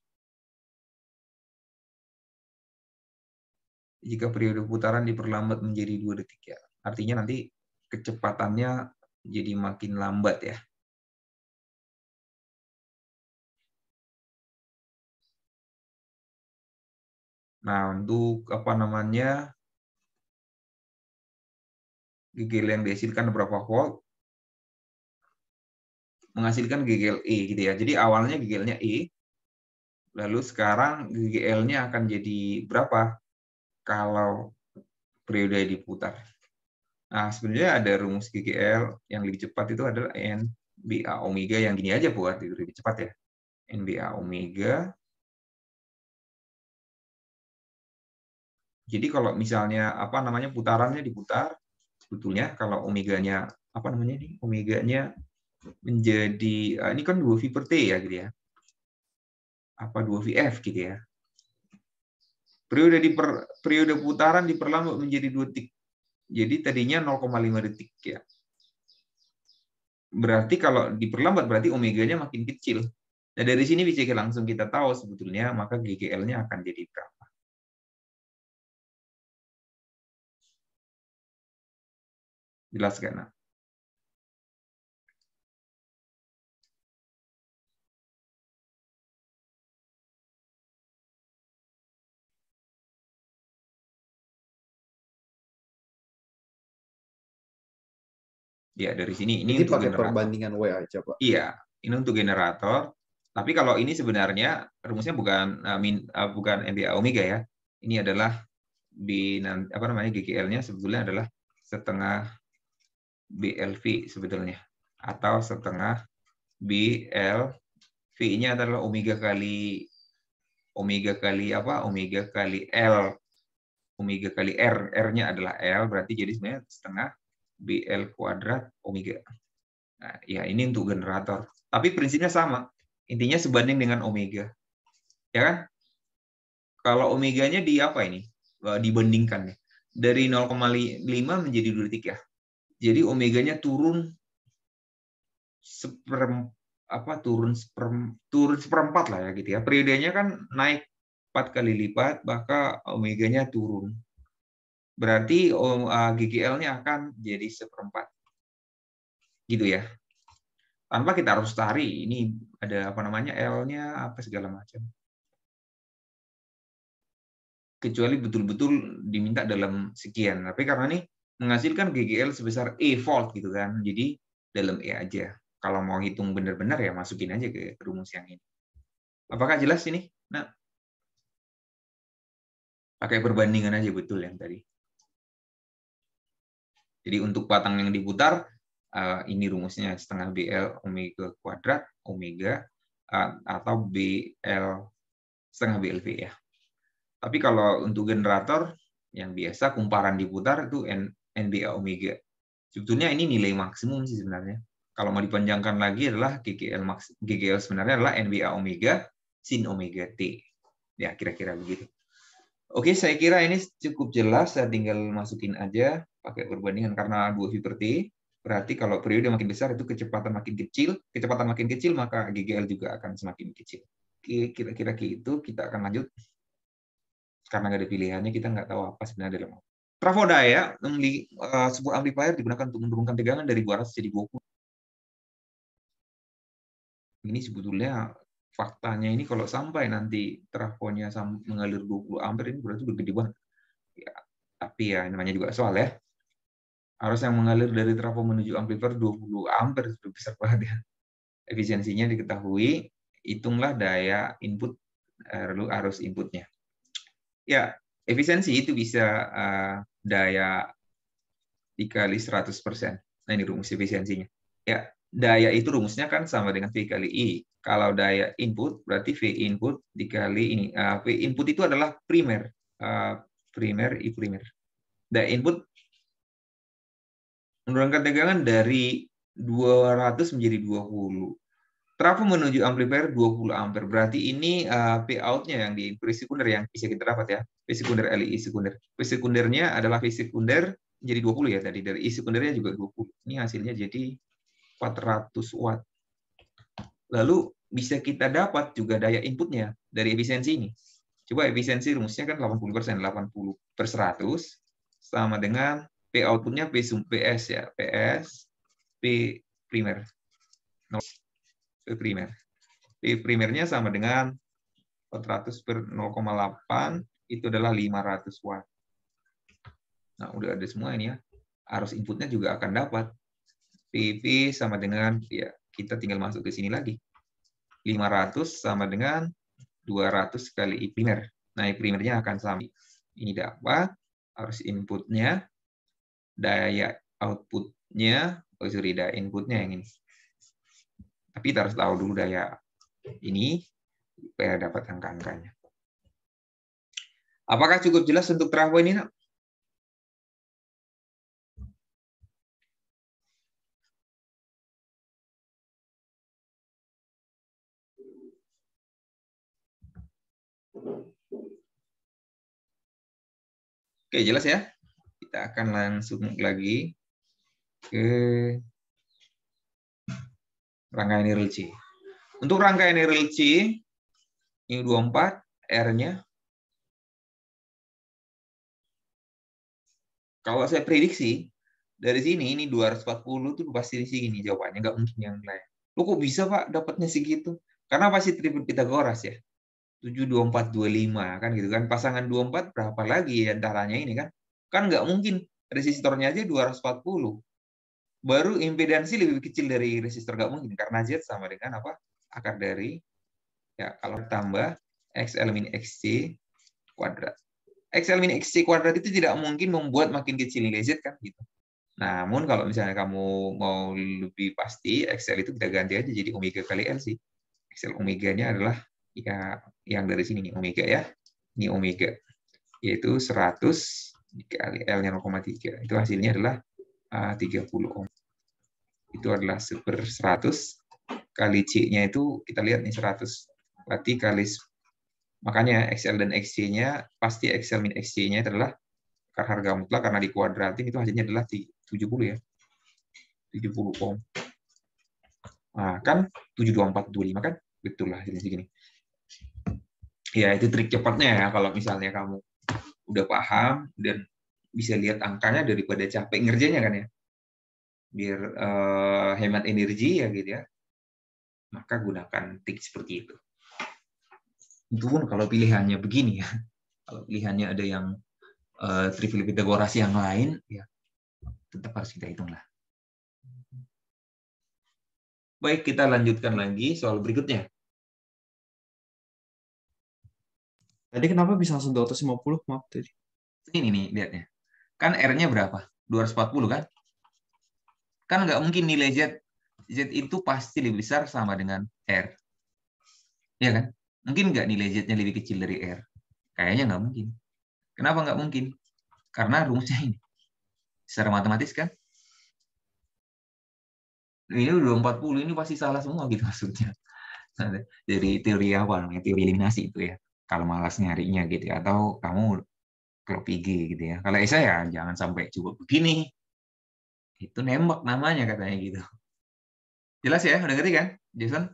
jika periode putaran diperlambat menjadi 2 detik ya. Artinya nanti kecepatannya jadi makin lambat ya. Nah, untuk apa namanya GGL yang dihasilkan berapa volt menghasilkan GGL E gitu ya. Jadi awalnya GGL-nya E, lalu sekarang GGL-nya akan jadi berapa kalau periode diputar. Nah, sebenarnya ada rumus GGL yang lebih cepat itu adalah NBA omega yang gini aja buat itu lebih cepat ya. NBA omega. Jadi kalau misalnya apa namanya putarannya diputar, sebetulnya kalau omeganya apa namanya ini omeganya menjadi ini kan 2V per T ya gitu ya. Apa 2VF gitu ya. Periode putaran diperlambat menjadi 2 detik. Jadi tadinya 0,5 detik ya. Berarti kalau diperlambat berarti omeganya makin kecil. Nah, dari sini bisa langsung kita tahu sebetulnya maka GGL-nya akan jadi berapa. Jelas kan? Nah? Ya, dari sini ini Jadi untuk pakai generator. perbandingan W aja, Pak. Iya, ini untuk generator. Tapi kalau ini sebenarnya rumusnya bukan bukan NBA omega ya. Ini adalah apa namanya GGL-nya sebetulnya adalah setengah BLV sebetulnya atau setengah BLV-nya adalah omega kali apa? Omega kali L. Omega kali R. R-nya adalah L, berarti jadi sebenarnya setengah BL kuadrat omega. Nah, ya ini untuk generator. Tapi prinsipnya sama. Intinya sebanding dengan omega. Ya kan? Kalau omeganya di apa ini? Dibandingkan ya. Dari 0,5 menjadi 2 detik ya. Jadi omeganya turun seperempat lah ya gitu ya. Periodenya kan naik 4 kali lipat, maka omeganya turun. Berarti GGL-nya akan jadi seperempat. Gitu ya. Tanpa kita harus cari ini ada apa namanya L-nya apa segala macam. Kecuali betul-betul diminta dalam sekian. Tapi karena ini menghasilkan GGL sebesar E volt gitu kan. Jadi dalam E aja. Kalau mau hitung benar-benar ya masukin aja ke rumus yang ini. Apakah jelas ini? Nah, pakai perbandingan aja betul yang tadi. Jadi untuk batang yang diputar, ini rumusnya setengah BL omega kuadrat omega atau BL setengah BLV ya. Tapi kalau untuk generator yang biasa kumparan diputar itu NBA omega. Sebetulnya ini nilai maksimum sih sebenarnya. Kalau mau dipanjangkan lagi adalah GGL sebenarnya adalah NBA omega sin omega T. Ya, kira-kira begitu. Oke, saya kira ini cukup jelas. Saya tinggal masukin aja pakai perbandingan karena 2V per T. Berarti kalau periode makin besar itu kecepatan makin kecil, maka GGL juga akan semakin kecil. Oke, kira-kira itu kita akan lanjut. Karena nggak ada pilihannya, kita nggak tahu apa sebenarnya dalam. Travodaya, sebuah amplifier digunakan untuk menurunkan tegangan dari 200 jadi 20. Ini sebetulnya faktanya ini kalau sampai nanti trafonya mengalir 20 ampere ini berarti udah gede banget. Ya, tapi ya namanya juga soal ya. Arus yang mengalir dari trafo menuju amplifier 20 ampere sudah besar banget ya. Efisiensinya diketahui, hitunglah daya input lalu arus inputnya. Ya, efisiensi itu bisa daya dikali 100%. Nah, ini rumus efisiensinya. Ya, daya itu rumusnya kan sama dengan V kali I. Kalau daya input berarti V input dikali ini. V input itu adalah primer. Primer, I primer. Daya input menurunkan tegangan dari 200 menjadi 20. Trafo menuju amplifier 20 ampere. Berarti ini P out-nya yang di V sekunder yang bisa kita dapat ya. V sekunder LI sekunder. V sekundernya adalah V sekunder jadi 20 ya tadi. Dari I sekundernya juga 20. Ini hasilnya jadi 400 watt. Lalu bisa kita dapat juga daya inputnya dari efisiensi ini. Coba efisiensi rumusnya kan 80%. 80 per 100 sama dengan P outputnya PS ya. PS P primer. P primer. P primernya sama dengan 400 per 0,8 itu adalah 500 watt. Nah, udah ada semua ini ya. Arus inputnya juga akan dapat. PV sama dengan, ya kita tinggal masuk ke sini lagi. 500 sama dengan 200 kali I primer. Nah, I primernya akan sama. Ini dapat arus inputnya, daya outputnya, daya inputnya yang ini. Tapi kita harus tahu dulu daya ini supaya dapat angka-angkanya. Apakah cukup jelas untuk trafo ini, Nak? Oke, jelas ya? Kita akan langsung lagi ke rangkaian RLC. Untuk rangkaian RLC, ini 24, R-nya. Kalau saya prediksi, dari sini, ini 240 tuh pasti di sini jawabannya, nggak mungkin yang lain. Lo kok bisa, Pak, dapatnya segitu? Karena pasti triple Pitagoras ya. 7, 24, 25, kan gitu kan. Pasangan 24 berapa lagi antaranya ini kan? Kan nggak mungkin. Resistornya aja 240. Baru impedansi lebih kecil dari resistor, nggak mungkin. Karena Z sama dengan apa? Akar dari, ya kalau tambah XL min XC kuadrat. XL min XC kuadrat itu tidak mungkin membuat makin kecil nilai Z kan gitu. Namun kalau misalnya kamu mau lebih pasti, XL itu kita ganti aja jadi omega kali L sih. XL omeganya adalah ya yang dari sini nih omega ya. Ini omega yaitu 100 dikali L-nya 0,3. Itu hasilnya adalah 30 ohm. Itu adalah per 100 kali C-nya itu kita lihat nih 100. Berarti kali, makanya XL dan XC-nya pasti XL min XC-nya adalah harga mutlak karena dikuadratin itu hasilnya adalah 70 ya. 70 ohm. Nah, kan 72425 kan betul lah hasilnya segini. Ya, itu trik cepatnya ya kalau misalnya kamu udah paham dan bisa lihat angkanya daripada capek ngerjainnya kan ya. Biar hemat energi ya gitu ya. Maka gunakan trik seperti itu. Itu pun kalau pilihannya begini ya. Kalau pilihannya ada yang triple Pitagoras yang lain ya tetap harus kita hitung lah. Baik, kita lanjutkan lagi soal berikutnya. Tadi kenapa bisa langsung 250? Maaf tadi. Ini nih, lihatnya. Kan R-nya berapa? 240 kan? Kan nggak mungkin nilai Z. Z itu pasti lebih besar sama dengan R. Ya kan? Mungkin nggak nilai Z-nya lebih kecil dari R? Kayaknya nggak mungkin. Kenapa nggak mungkin? Karena rumusnya ini. Secara matematis kan? Ini udah 40, ini pasti salah semua gitu maksudnya. Dari teori apa? Teori eliminasi itu ya. Kalau malas nyarinya gitu ya. Atau kamu klop IG gitu ya. Kalau Esa ya jangan sampai coba begini. Itu nembak namanya katanya gitu. Jelas ya? Udah ngerti kan, Jason?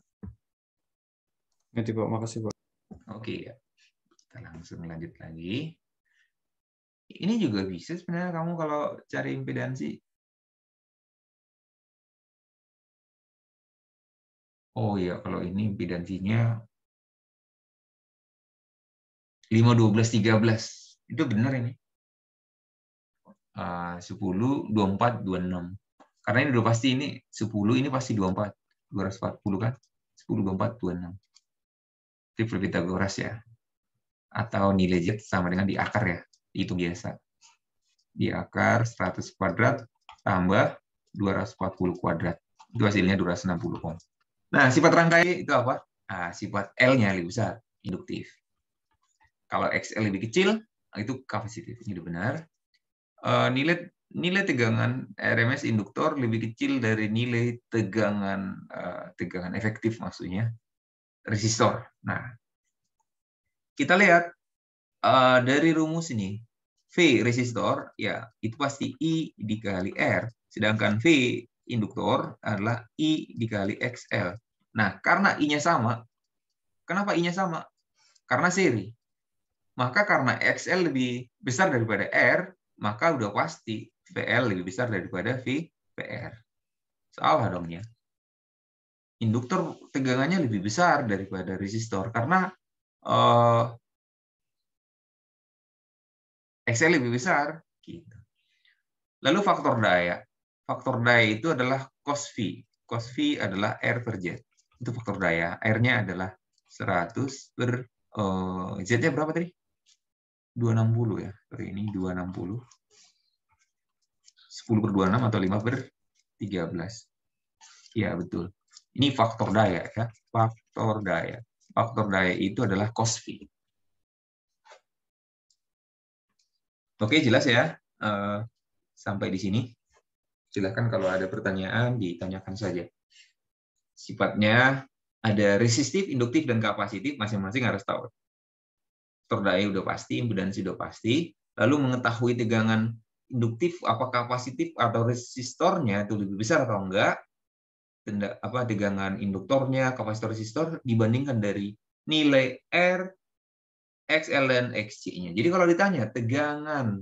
Ngerti, Pak. Makasih, Pak. Oke ya. Kita langsung lanjut lagi. Ini juga bisa sebenarnya kamu kalau cari impedansi. Oh iya, kalau ini impedansinya 5, 12, 13. Itu benar ini. 10, 24, 26. Karena ini udah pasti ini 10, ini pasti 24. 240 kan? 10, 24, 26. Triple Pitagoras ya. Atau nilai Z sama dengan di akar ya. Itu biasa. Di akar 100 kuadrat tambah 240 kuadrat. Itu hasilnya 260 ohm. Nah, sifat rangkai itu apa? Nah, sifat L-nya lebih besar, induktif. Kalau XL lebih kecil, itu kapasitif. Ini benar. Nilai tegangan RMS induktor lebih kecil dari nilai tegangan efektif, maksudnya resistor. Nah, kita lihat dari rumus ini, V resistor ya itu pasti I dikali R, sedangkan V induktor adalah I dikali XL. Nah, karena I-nya sama, kenapa I-nya sama? Karena seri. Maka karena XL lebih besar daripada R, maka udah pasti VL lebih besar daripada VR. Salah dong ya. Induktor tegangannya lebih besar daripada resistor karena XL lebih besar. Gitu. Lalu faktor daya. Faktor daya itu adalah cos V. Cos V adalah R per Z. Itu faktor daya. R-nya adalah 100 per Z-nya berapa tadi? 260 ya. Ini 260. 10 per 26 atau 5 per 13. Ya, betul. Ini faktor daya ya. Faktor daya. Faktor daya itu adalah cos V. Oke, jelas ya. Sampai di sini. Silakan kalau ada pertanyaan ditanyakan saja. Sifatnya ada resistif, induktif, dan kapasitif. Masing-masing harus tahu. Faktor daya udah pasti, impedansi udah pasti. Lalu mengetahui tegangan induktif, apakah kapasitif atau resistornya itu lebih besar atau enggak. Tegangan induktornya, kapasitor resistor dibandingkan dari nilai R, XL, dan XC-nya. Jadi kalau ditanya tegangan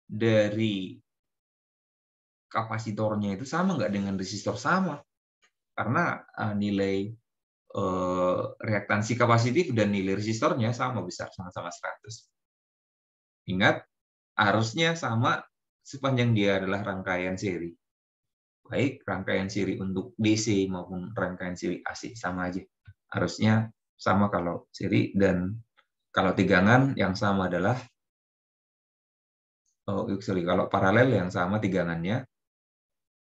dari kapasitornya itu sama nggak dengan resistor? Sama. Karena nilai reaktansi kapasitif dan nilai resistornya sama besar, sama-sama 100. Ingat, harusnya sama sepanjang dia adalah rangkaian seri. Baik rangkaian seri untuk DC maupun rangkaian seri AC, sama aja. Harusnya sama kalau seri, dan kalau tegangan yang sama adalah kalau paralel yang sama tegangannya,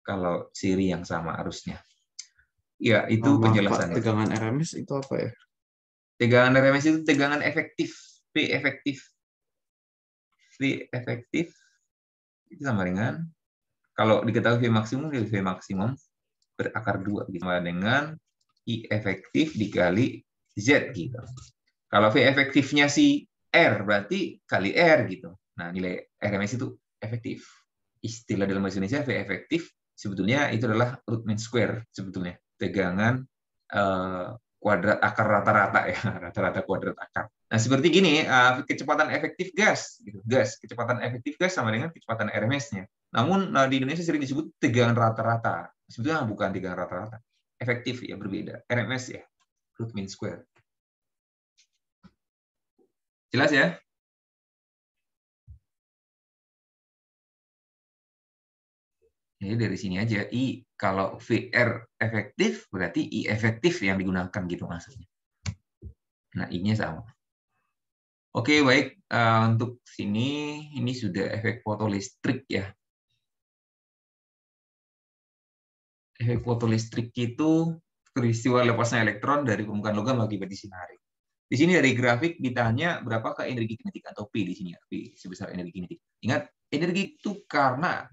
kalau seri yang sama harusnya. Ya, itu penjelasannya. Tegangan RMS itu apa ya? Tegangan RMS itu tegangan efektif, V efektif. V efektif itu sama dengan, kalau diketahui V maksimum, V maksimum berakar 2 gitu. Sama dengan I efektif dikali Z gitu. Kalau V efektifnya si R berarti kali R gitu. Nah, nilai RMS itu efektif. Istilah dalam bahasa Indonesia V efektif sebetulnya itu adalah root mean square sebetulnya. Tegangan kuadrat akar rata-rata ya, rata-rata kuadrat akar. Nah, seperti gini, kecepatan efektif gas, gitu. Kecepatan efektif gas sama dengan kecepatan RMS-nya. Namun di Indonesia sering disebut tegangan rata-rata. Sebetulnya bukan tegangan rata-rata. Efektif ya, berbeda. RMS ya, root mean square. Jelas ya? Jadi dari sini aja, I kalau VR efektif, berarti I efektif yang digunakan gitu maksudnya. Nah, I-nya sama. Oke, baik. Untuk sini, ini sudah efek fotolistrik ya. Efek fotolistrik itu peristiwa lepasnya elektron dari permukaan logam akibat disinari. Di sini dari grafik ditanya berapakah energi kinetik atau P di sini ya, P sebesar energi kinetik. Ingat, energi itu karena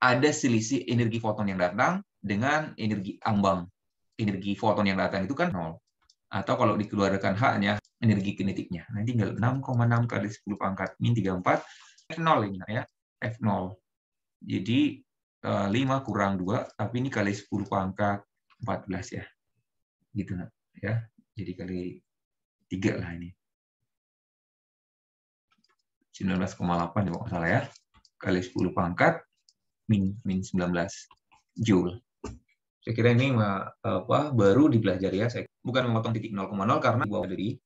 ada selisih energi foton yang datang dengan energi ambang. Energi foton yang datang itu kan 0. Atau kalau dikeluarkan H-nya, energi kinetiknya. Nah, tinggal 6,6 kali 10 pangkat min 34, F0 ini ya, F0. Jadi 5 kurang 2, tapi ini kali 10 pangkat 14 ya. Gitu ya. Jadi kali 3 lah ini. 19,8 kalau nggak salah ya. Kali 10 pangkat min 19 joule. Saya kira ini baru dipelajari ya. Saya bukan memotong titik 0,0 karena di bawah dari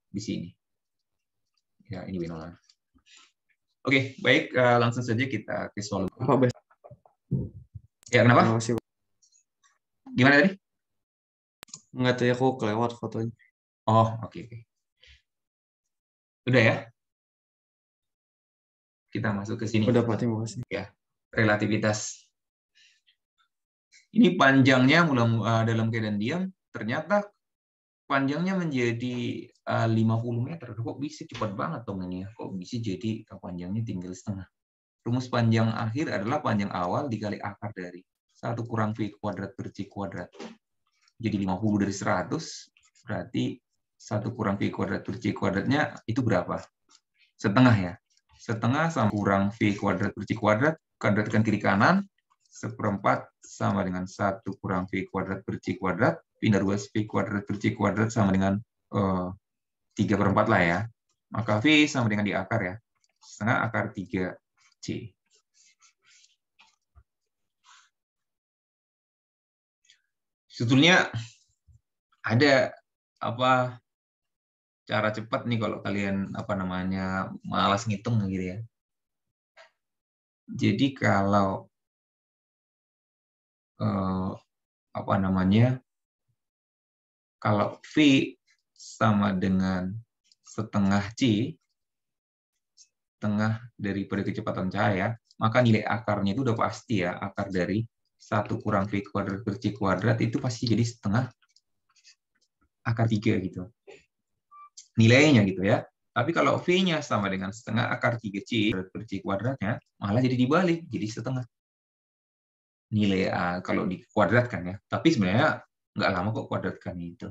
di sini. Ya, ini W0. Oke, baik. Langsung saja kita ke soal. Ya, kenapa? Gimana tadi? Enggak, tadi aku kelewat fotonya. Oh, oke. Udah ya? Kita masuk ke sini. Udah, Pak. Terima kasih. Ya, relativitas. Ini panjangnya dalam keadaan diam, ternyata panjangnya menjadi 50 meter. Kok bisa cepat banget dong ini ya? Kok bisa jadi panjangnya tinggal setengah? Rumus panjang akhir adalah panjang awal dikali akar dari 1 kurang V kuadrat per C kuadrat. Jadi 50 dari 100, berarti 1 kurang V kuadrat per C kuadratnya itu berapa? Setengah ya. Setengah sama kurang V kuadrat per C kuadrat, kuadratkan kiri kanan, 1/4 sama dengan 1 kurang V kuadrat per C kuadrat, pindah ruas V kuadrat per C kuadrat sama dengan 3/4 lah ya. Maka V sama dengan di akar ya. Setengah akar 3C. Sebetulnya ada cara cepat nih kalau kalian malas ngitung gitu ya. Jadi kalau kalau V sama dengan setengah C, setengah daripada kecepatan cahaya, maka nilai akarnya itu udah pasti ya, akar dari 1 kurang V kuadrat per C kuadrat itu pasti jadi setengah akar 3 gitu. Nilainya gitu ya. Tapi kalau V-nya sama dengan setengah akar 3C per C kuadratnya, malah jadi dibalik, jadi setengah. Nilai kalau dikuadratkan ya. Tapi sebenarnya nggak lama kok kuadratkan itu.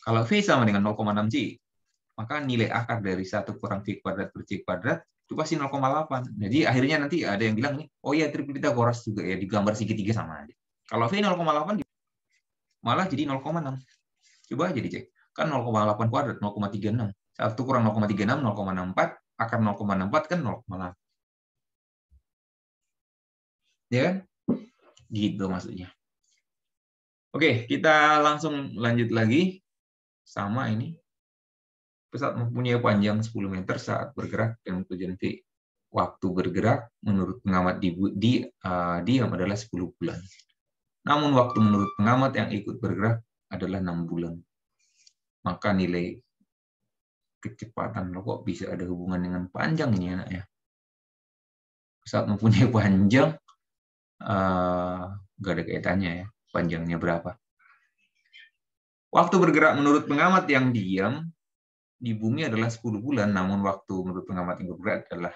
Kalau V sama dengan 0,6C, maka nilai akar dari 1 kurang V kuadrat per C kuadrat itu pasti 0,8. Jadi akhirnya nanti ada yang bilang nih, oh ya triple Pythagoras juga ya, digambar segitiga sama aja. Kalau V 0,8 malah jadi 0,6. Coba aja dicek. Kan 0,8 kuadrat, 0,36. 1 kurang 0,36, 0,64. Akar 0,64 kan 0,8. Ya kan? Gitu maksudnya. Oke, kita langsung lanjut lagi. Sama ini. Pesawat mempunyai panjang 10 meter saat bergerak dengan tujuan V. Waktu bergerak menurut pengamat diam adalah 10 bulan. Namun waktu menurut pengamat yang ikut bergerak adalah 6 bulan. Maka nilai kecepatan kok bisa ada hubungan dengan panjang ini anak ya. Pesawat mempunyai panjang, nggak ada kaitannya ya, panjangnya berapa. Waktu bergerak menurut pengamat yang diam di bumi adalah 10 bulan, namun waktu menurut pengamat yang bergerak adalah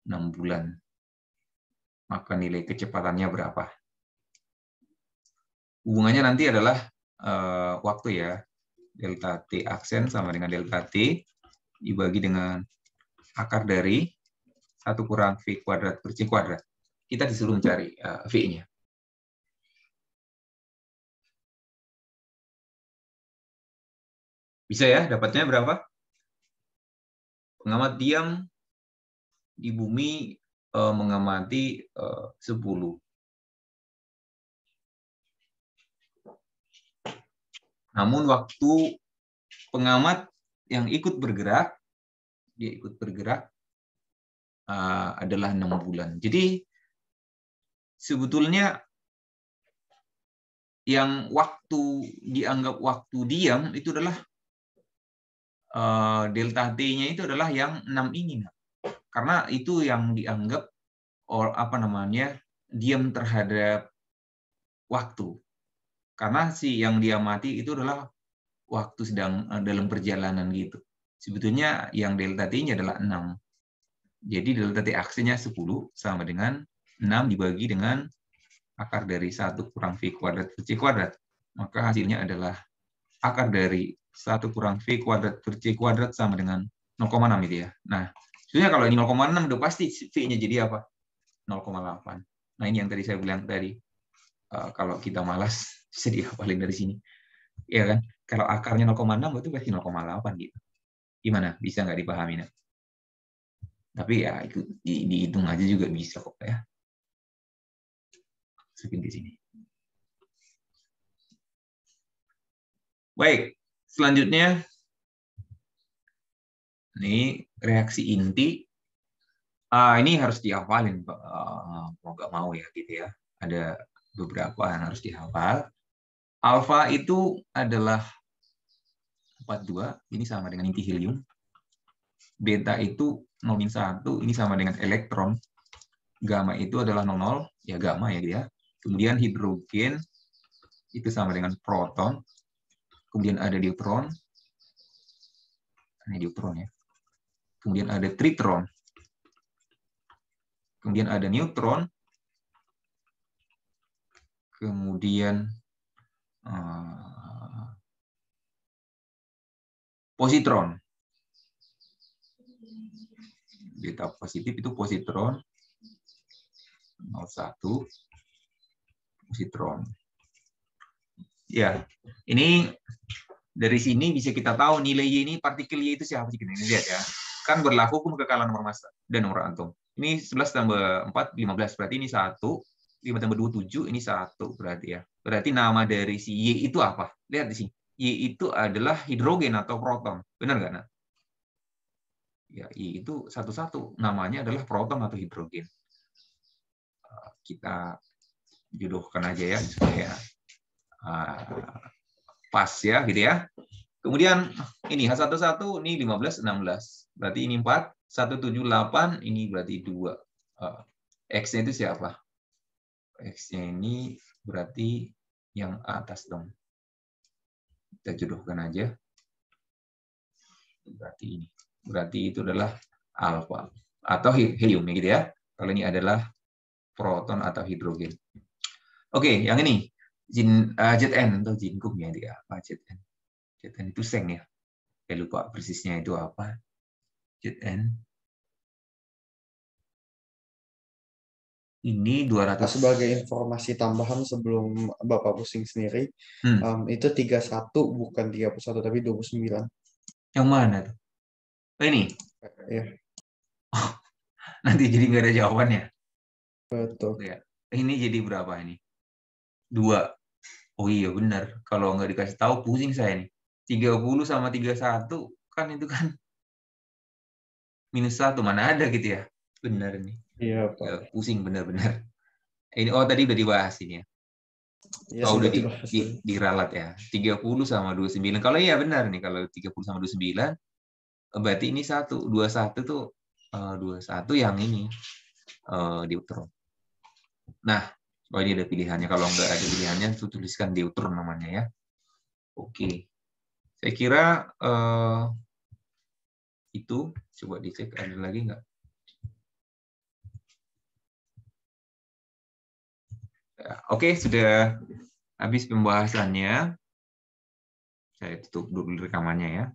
6 bulan. Maka nilai kecepatannya berapa? Hubungannya nanti adalah waktu ya. Delta T aksen sama dengan delta T dibagi dengan akar dari 1 kurang V kuadrat per C kuadrat. Kita disuruh mencari V-nya. Bisa ya, dapatnya berapa? Pengamat diam di bumi mengamati 10. Namun waktu pengamat yang ikut bergerak, dia ikut bergerak adalah 6 bulan. Jadi sebetulnya yang dianggap waktu diam itu adalah delta T-nya itu adalah yang 6 ini. Karena itu yang dianggap diam terhadap waktu. Karena yang dia mati itu adalah waktu sedang dalam perjalanan gitu. Sebetulnya yang delta T-nya adalah 6. Jadi delta T aksennya 10 sama dengan 6 dibagi dengan akar dari 1 kurang V kuadrat per C kuadrat. Maka hasilnya adalah akar dari 1 kurang V kuadrat per C kuadrat sama dengan 0,6 itu ya. Nah, sebenarnya kalau ini 0,6 udah pasti V-nya jadi apa? 0,8. Nah, ini yang tadi saya bilang tadi. Kalau kita malas, bisa dihafalin dari sini. Ya kan? Kalau akarnya 0,6 itu pasti 0,8 gitu. Gimana? Bisa nggak dipahami? Nah? Tapi ya itu dihitung aja juga bisa kok ya. Masukin di sini. Baik, selanjutnya ini reaksi inti. Ini harus dihafalin, mau nggak mau ya gitu ya. Ada beberapa yang harus dihafal. Alfa itu adalah 42, ini sama dengan inti helium. Beta itu 0-1, ini sama dengan elektron. Gamma itu adalah 00, ya gamma ya dia. Kemudian hidrogen itu sama dengan proton. Kemudian ada neutron. Ini neutron ya. Kemudian ada tritron. Kemudian ada neutron. Kemudian positron. Beta positif itu positron. 01 positron. Ya, ini dari sini bisa kita tahu nilai Y ini, partikel Y itu siapa sih? Ini lihat ya. Kan berlaku hukum kekekalan nomor massa dan nomor atom. Ini 11 tambah 4, 15. Berarti ini 1. 5 tambah 2, 7. Ini 1 berarti ya. Berarti nama dari si Y itu apa? Lihat di sini. Y itu adalah hidrogen atau proton. Benar nggak, Nak? Ya, Y itu satu-satu. Namanya adalah proton atau hidrogen. Kita jodohkan aja ya, supaya pas ya, gitu ya. Kemudian ini H11 ini 15, 16. Berarti ini 4, 178, ini berarti 2. X-nya itu siapa? X-nya ini berarti yang atas dong. Kita jodohkan aja. Berarti ini. Berarti itu adalah alfa atau helium gitu ya. Kalau ini adalah proton atau hidrogen. Oke, yang ini Zn atau jinkum ya dia apa Zn? Zn itu seng ya. Saya lupa persisnya itu apa. Zn. Ini 200. Sebagai informasi tambahan sebelum Bapak pusing sendiri, itu 31 bukan 31 tapi 29. Yang mana tuh? Oh, ini? Ya. Oh, nanti jadi nggak ada jawabannya. Betul. Ya. Ini jadi berapa ini? 2. Oh iya benar. Kalau nggak dikasih tahu pusing saya nih. 30 sama 31 kan itu kan -1. Mana ada gitu ya? Benar nih. Iya, Pak. Ya, pusing benar-benar. Ini tadi udah dibahas ini ya. Ya, udah dibahas. diralat ya. 30 sama 29. Kalau iya benar nih, kalau 30 sama 29 berarti ini 1. 21 tuh 21 yang ini neutron. Nah, ini ada pilihannya. Kalau nggak ada pilihannya, tuliskan neutron namanya ya. Oke. Saya kira itu. Coba dicek ada lagi nggak? Oke, sudah habis pembahasannya. Saya tutup dulu rekamannya ya.